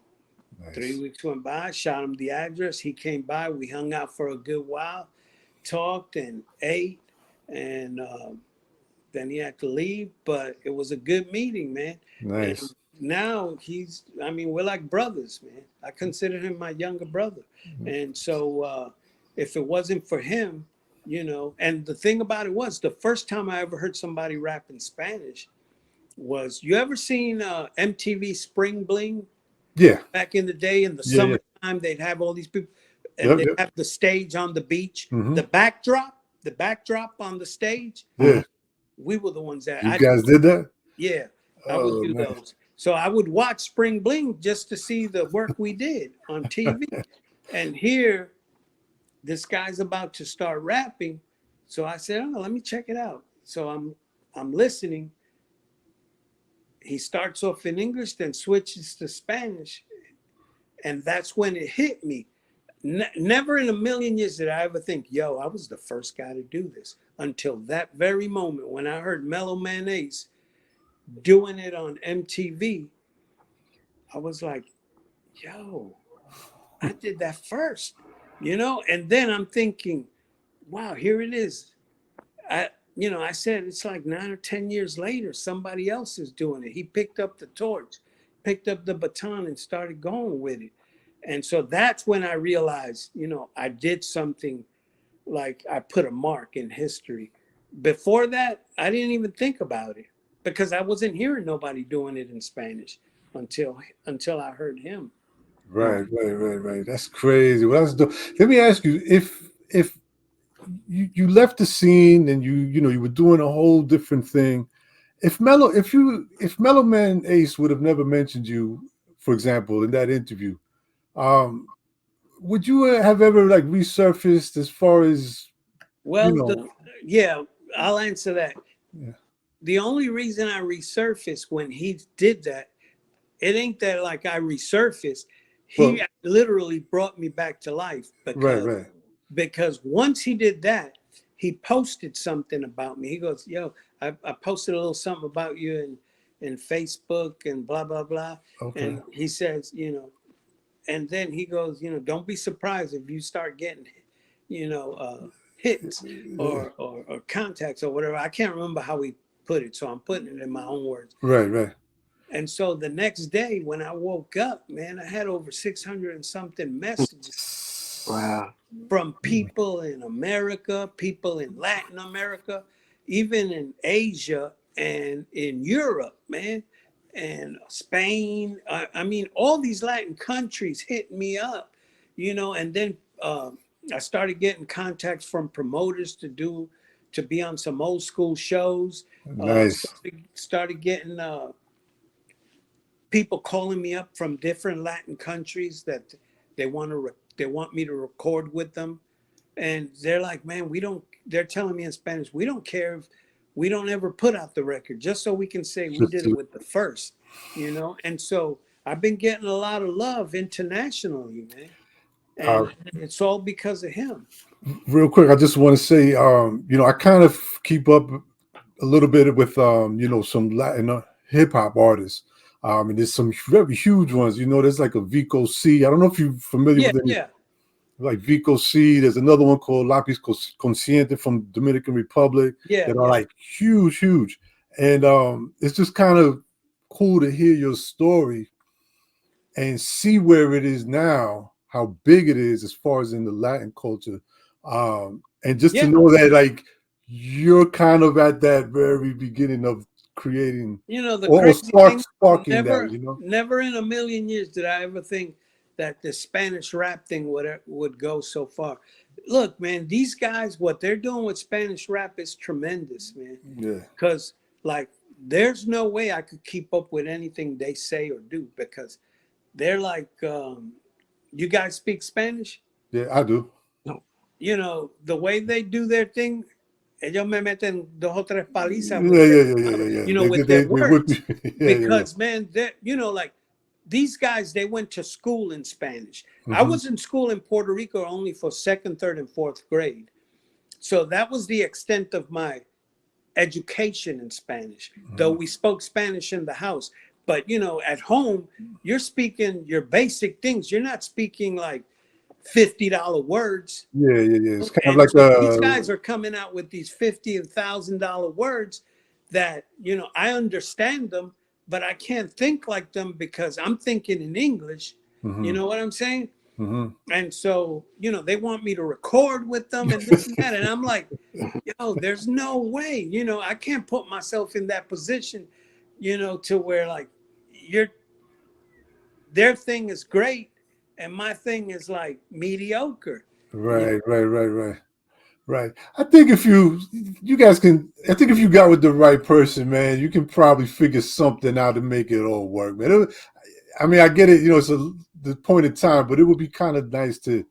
three Nice. weeks went by, shot him the address. He came by. We hung out for a good while, talked and ate. and then he had to leave. But it was a good meeting, man. And Nice. now I mean, we're like brothers, man. I consider him my younger brother. And so if it wasn't for him, and the thing about it was the first time I ever heard somebody rap in Spanish was, you ever seen MTV Spring Bling Yeah. back in the day? In the Yeah. Yeah. summertime, they'd have all these people and Yep. they'd Yep. have the stage on the beach, Hmm. the backdrop on the stage. Yeah. We were the ones that You guys did that? yeah, I would Oh, do nice. those. So I would watch Spring Bling just to see the work we did on TV. And here, this guy's about to start rapping. So I said, "Oh, let me check it out." So I'm listening. He starts off in English, then switches to Spanish. And that's when it hit me. Never in a million years did I ever think, yo, I was the first guy to do this, until that very moment when I heard Mellow Man Ace doing it on MTV. I was like, yo, I did that first, And then I'm thinking, wow, here it is. I said it's like 9 or 10 years later, somebody else is doing it. He picked up the torch, picked up the baton, and started going with it. And so that's when I realized, I did something, like I put a mark in history. Before that, I didn't even think about it because I wasn't hearing nobody doing it in Spanish until I heard him. Right. That's crazy. Well, let me ask you, if you left the scene and you were doing a whole different thing. If Mellow Man Ace would have never mentioned you, for example, in that interview, um, would you have ever like resurfaced as far as you Well, know? yeah, I'll answer that. Yeah. The only reason I resurfaced when he did that, it ain't that like I resurfaced. He Well, literally brought me back to life because right. because once he did that, he posted something about me. He goes, "Yo, I posted a little something about you in Facebook and blah blah blah." Okay. And he says, and then he goes, "Don't be surprised if you start getting, hits Yeah. or contacts or whatever." I can't remember how he put it, so I'm putting it in my own words. Right. And so the next day when I woke up, man, I had over 600 and something messages Wow. from people in America, people in Latin America, even in Asia and in Europe, man, and Spain. I mean, all these Latin countries hit me up, and then I started getting contacts from promoters to be on some old school shows. Nice. Started getting people calling me up from different Latin countries that they want me to record with them, and they're like, "Man, we don't." They're telling me in Spanish, "We don't care if we don't ever put out the record, just so we can say we did it with the first." And so I've been getting a lot of love internationally, man, Uh, and it's all because of him. Real quick, I just want to say, I kind of keep up a little bit with, some Latin hip hop artists. And there's some very huge ones. There's like a Vico C. I don't know if you're familiar Yeah, with any, yeah, like Vico C. There's another one called Lapis Consciente from Dominican Republic yeah, that are yeah. like huge. And it's just kind of cool to hear your story and see where it is now, how big it is as far as in the Latin culture, and just to Yeah, know that like you're kind of at that very beginning of creating the or crazy thing, sparking that, never in a million years did I ever think that the Spanish rap thing would go so far. Look, man, these guys, what they're doing with Spanish rap is tremendous, man. Yeah, Because like, there's no way I could keep up with anything they say or do because they're like, you guys speak Spanish? yeah, I do. No. The way they do their thing, ellos me meten dos o tres palizas with Yeah. with their They would words. be, yeah. Because man, they like these guys, they went to school in Spanish. I Hmm. was in school in Puerto Rico only for second, third, and fourth grade. So that was the extent of my education in Spanish, though we spoke Spanish in the house. But at home, you're speaking your basic things. You're not speaking like $50 words. Yeah, yeah, yeah. It's kind of And like so these guys are coming out with these $50 and $1,000 words that, you know, I understand them, but I can't think like them because I'm thinking in English. You know what I'm saying? And so, you know, they want me to record with them and this and that. And I'm like, yo, there's no way, you know, I can't put myself in that position, you know, to where like their thing is great and my thing is like mediocre. You know? Right, right, right, right. Right. I think if you guys can, I think if you got with the right person, man, you can probably figure something out to make it all work, man. I mean, I get it, you know, it's the point in time, but it would be kind of nice to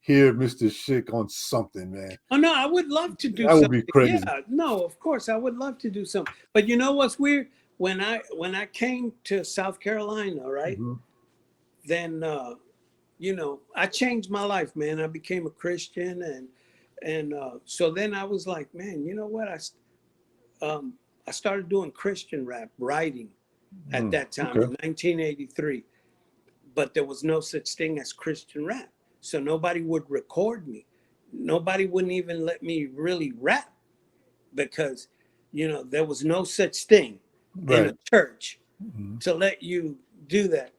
hear Mr. Schick on something, man. Oh no, I would love to do That would something. be crazy. Yeah, no, of course I would love to do something. But you know what's weird? When I came to South Carolina, right? Mhm. Then you know, I changed my life, man. I became a Christian and so then I was like, man, you know what? I started doing Christian rap writing at that time Okay. in 1983. But there was no such thing as Christian rap. So nobody would record me. Nobody wouldn't even let me really rap because, you know, there was no such thing in Right. a church Mhm. to let you do that.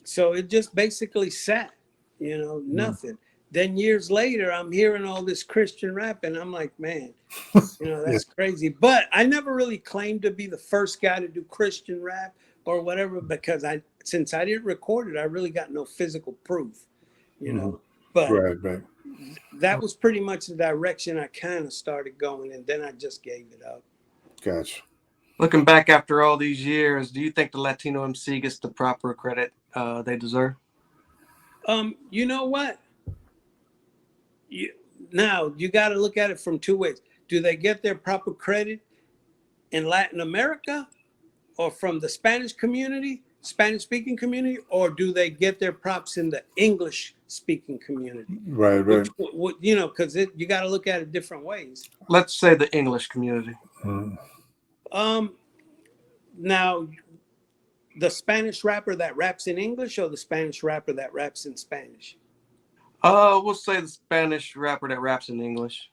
So it just basically sat, you know, Mhm. nothing. Then years later, I'm hearing all this Christian rap and I'm like, man, you know, Yeah. that's crazy. But I never really claimed to be the first guy to do Christian rap or whatever because since I didn't record it, I really got no physical proof, you Mhm. know. But Right, right. that was pretty much the direction I kind of started going, and then I just gave it up. Gotcha. Looking back after all these years, do you think the Latino MC gets the proper credit they deserve? You know what? You, Now you got to look at it from two ways. Do they get their proper credit in Latin America or from the Spanish community, Spanish speaking community, or do they get their props in the English speaking community? Right, right. Which, you know, because you got to look at it different ways. Let's say the English community. Mhm. Um, Now, the Spanish rapper that raps in English or the Spanish rapper that raps in Spanish? We'll say the Spanish rapper that raps in English.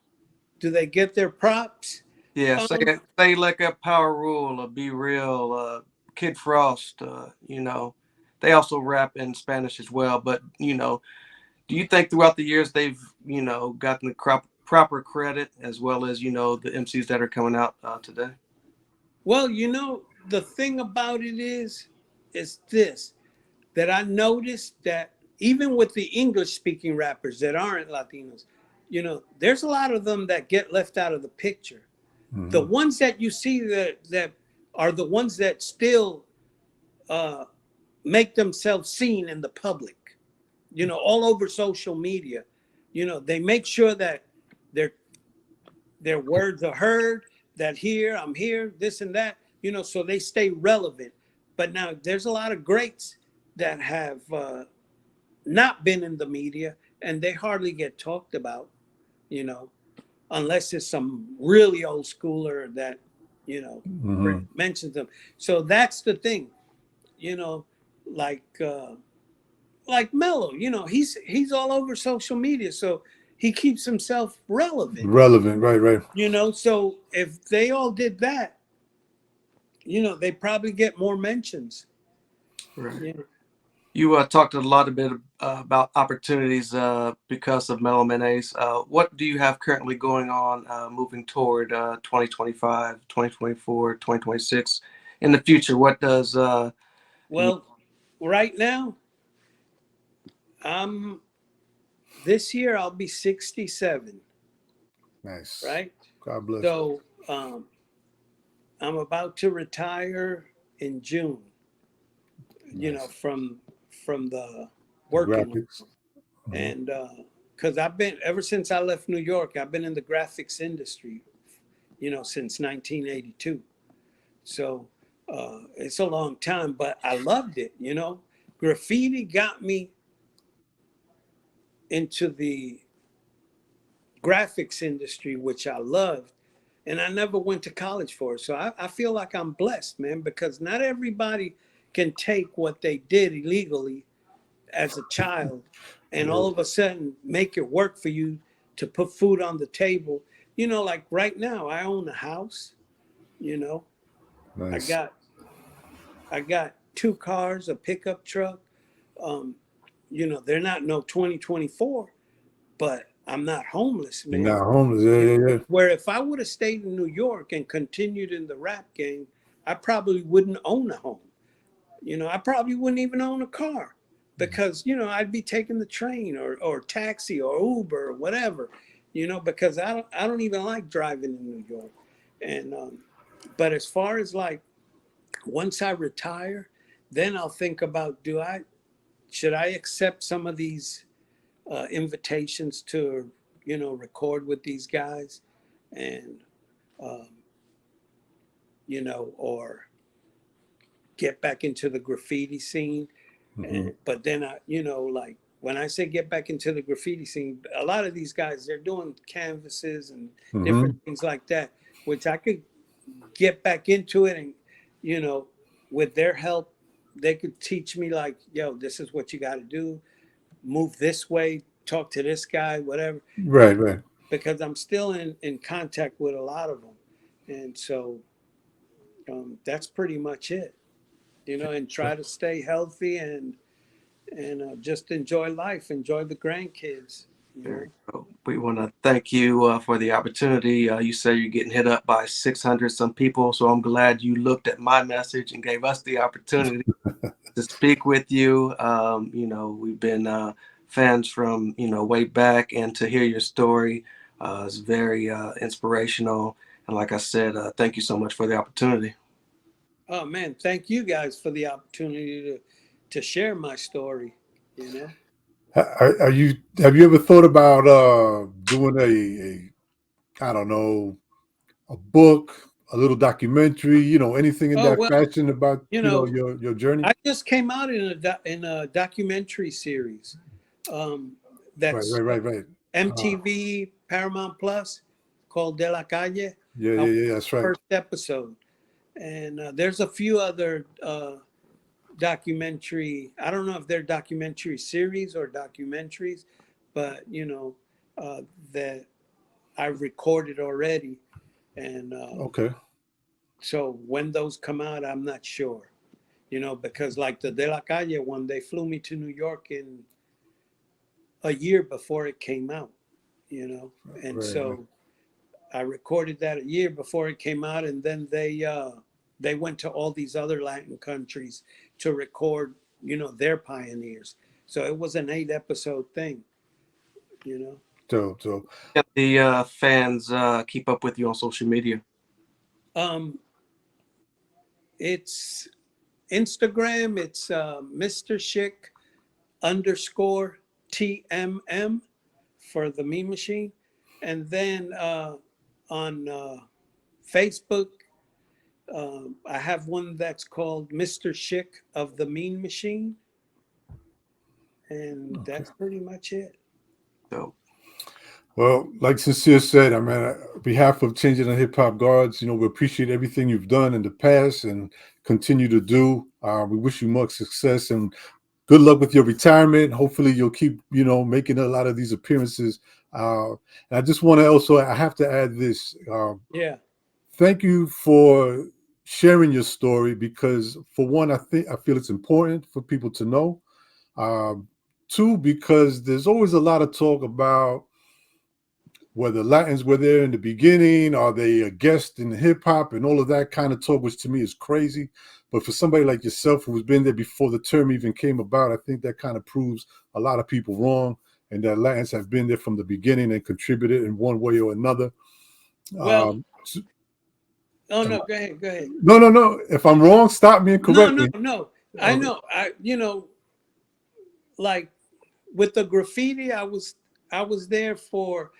Do they get their props? Yeah, Um, say like a Power Rule, a Be Real, Kid Frost. They also rap in Spanish as well. But do you think throughout the years they've gotten the proper credit as well as the MCs that are coming out today? well, you know, the thing about it is this that I noticed that even with the English speaking rappers that aren't Latinos, you know, there's a lot of them that get left out of the picture. The Mhm. ones that you see that are the ones that still uh, make themselves seen in the public, you know, all over social media. You know, they make sure that their their words are heard, that here, I'm here, this and that, you know, so they stay relevant. But now there's a lot of greats that have not been in the media and they hardly get talked about, you know, unless it's some really old schooler that, you know, Mhm. mentions them. So that's the thing, you know, like like Mello, you know, he's all over social media, so he keeps himself relevant, Relevant. Right, right. you know. So if they all did that, you know, they probably get more mentions. Right. Yeah. You talked a lot a bit about opportunities because of Mellow Mayonnaise. What do you have currently going on moving toward 2025, 2024, 2026? In the future, what does you Well, right now, I'm this year I'll be 67, Nice. right? God bless. So I'm about to retire in June, you know, Nice. from the working world. Graphics. Mhm. And because I've been ever since I left New York, I've been in the graphics industry, you know, since 1982. So it's a long time, but I loved it. You know, graffiti got me into the graphics industry, which I loved, and I never went to college for it. So I feel like I'm blessed, man, because not everybody can take what they did illegally as a child, and Yeah. all of a sudden make it work for you to put food on the table. You know, like right now, I own a house. You know, I Nice. got I got two cars, a pickup truck. Um, you know, they're not no 2024, but I'm not homeless, You're man. not homeless. Yeah, You yeah, know, yeah. where if I would have stayed in New York and continued in the rap game, I probably wouldn't own a home. You know, I probably wouldn't even own a car because, you know, I'd be taking the train or taxi or Uber or whatever, you know, because I don't even like driving in New York. And but as far as like once I retire, then I'll think about should I accept some of these invitations to, you know, record with these guys and um, you know, or get back into the graffiti scene. Hmm. And, but then I, you know, like when I say get back into the graffiti scene, a lot of these guys, they're doing canvases and different Hmm. things like that, which I could get back into it. And, you know, with their help, they could teach me like, yo, this is what you got to do. Move this way, talk to this guy, whatever, Right, right. because I'm still in contact with a lot of them. And so that's pretty much it, you know, and try to stay healthy and just enjoy life, enjoy the grandkids, you There know. you go. We want to thank you for the opportunity. You say you're getting hit up by 600 some people, so I'm glad you looked at my message and gave us the opportunity to speak with you. You know, we've been fans from, you know, way back, and to hear your story is very inspirational. And like I said, thank you so much for the opportunity. Oh man, thank you guys for the opportunity to share my story, you know. Are you? Have you ever thought about doing a I don't know, a book, a little documentary, you know, anything in Oh that well, fashion about, you you know, know, your journey? I just came out in a documentary series um, Right, that's right, right, right. Uh, MTV Paramount Plus called De La Calle. yeah, I yeah, was yeah. That's the right. first episode, and there's a few other documentary. I don't know if they're documentary series or documentaries, but you know that I recorded already, and Okay. so when those come out, I'm not sure. You know, because like the De La Calle one, they flew me to New York in a year before it came out. You know, and Right, right. so I recorded that a year before it came out, and then they went to all these other Latin countries to record, you know, their pioneers. So it was an 8 episode thing, you know. So Can the fans keep up with you on social media? Um, it's Instagram. It's Mr. Schick underscore TMM for the meme machine, and then on Facebook. I have one that's called Mr. Schick of the Mean Machine, and okay. that's pretty much it. So Well, like Sincere said, I mean, on behalf of Changing the Hip Hop Guards, you know, we appreciate everything you've done in the past and continue to do. We wish you much success and good luck with your retirement. Hopefully, you'll keep, you know, making a lot of these appearances. And I just want to also, I have to add this. Yeah. Thank you for sharing your story because, for one, I feel it's important for people to know. Um, Two, because there's always a lot of talk about whether Latins were there in the beginning, are they a guest in hip hop, and all of that kind of talk, which to me is crazy. But for somebody like yourself who's been there before the term even came about, I think that kind of proves a lot of people wrong, and that Latins have been there from the beginning and contributed in one way or another. Well, So, oh no, go ahead, go ahead. no, no, no. If I'm wrong, stop me and No, correct no, me. no. I Okay. know. You know, like with the graffiti, I was there for,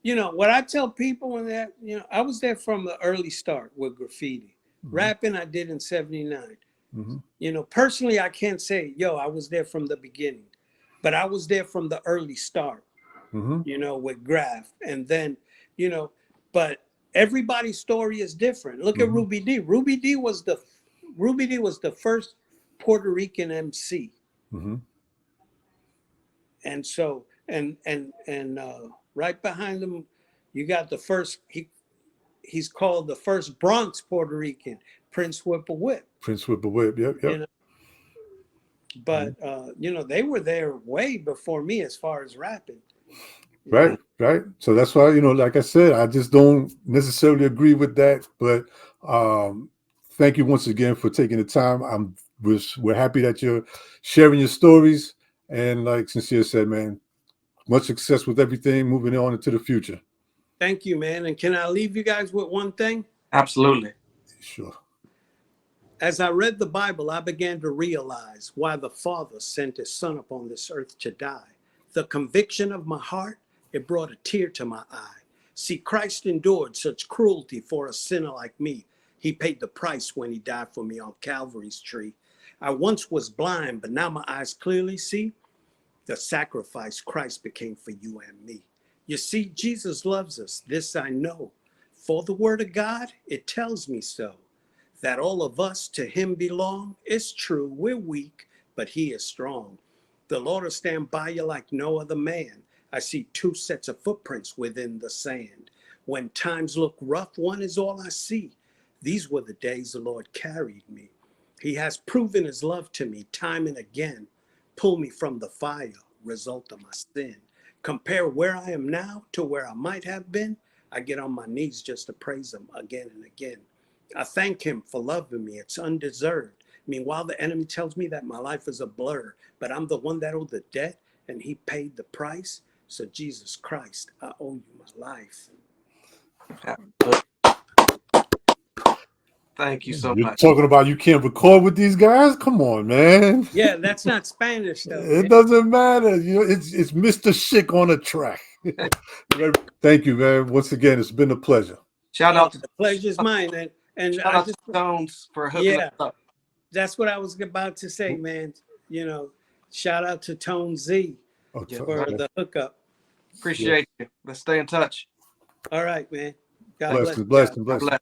you know, what I tell people when that, you know, I was there from the early start with graffiti. Hmm. Rapping, I did in '79. Hmm. You know, personally, I can't say, yo, I was there from the beginning, but I was there from the early start, Hmm. you know, with Graph. And then, you know, but everybody's story is different. Look at Hmm. Ruby D. Ruby D was the first Puerto Rican MC. Hmm. And so, and right behind him, you got the first, he's called the first Bronx Puerto Rican, Prince Whip. Prince with the whip. Yep, You yep. know, but they were there way before me as far as rapping. Right, right. So that's why, like I said, I just don't necessarily agree with that. But thank you once again for taking the time. We're happy that you're sharing your stories. And like Sincere said, man, much success with everything moving on into the future. Thank you, man. And can I leave you guys with one thing? Absolutely. Sure. As I read the Bible, I began to realize why the Father sent his Son upon this earth to die. The conviction of my heart, it brought a tear to my eye. See, Christ endured such cruelty for a sinner like me. He paid the price when he died for me on Calvary's tree. I once was blind, but now my eyes clearly see the sacrifice Christ became for you and me. You see, Jesus loves us. This I know. For the word of God, it tells me so. That all of us to him belong. It's true, we're weak, but he is strong. The Lord will stand by you like no other man. I see two sets of footprints within the sand. When times look rough, one is all I see. These were the days the Lord carried me. He has proven his love to me time and again. Pull me from the fire, result of my sin. Compare where I am now to where I might have been. I get on my knees just to praise him again and again. I thank him for loving me. It's undeserved. Meanwhile, the enemy tells me that my life is a blur, but I'm the one that owed the debt and he paid the price. So Jesus Christ, I owe you my life. Thank you so You're much. talking about you can't record with these guys? Come on, man. Yeah, that's not Spanish though. It Man. doesn't matter. It's Mr. Schick on a track. Thank you, man. Once again, it's been a pleasure. Shout out to The pleasure's mine. And shout I out just, to Jones for hooking us up. that's what I was about to say, man. Shout out to Tone Z Yes, for the hookup. appreciate you. Let's stay in touch. All right, man. God Bless bless you, you bless guys. you, God bless you. bless.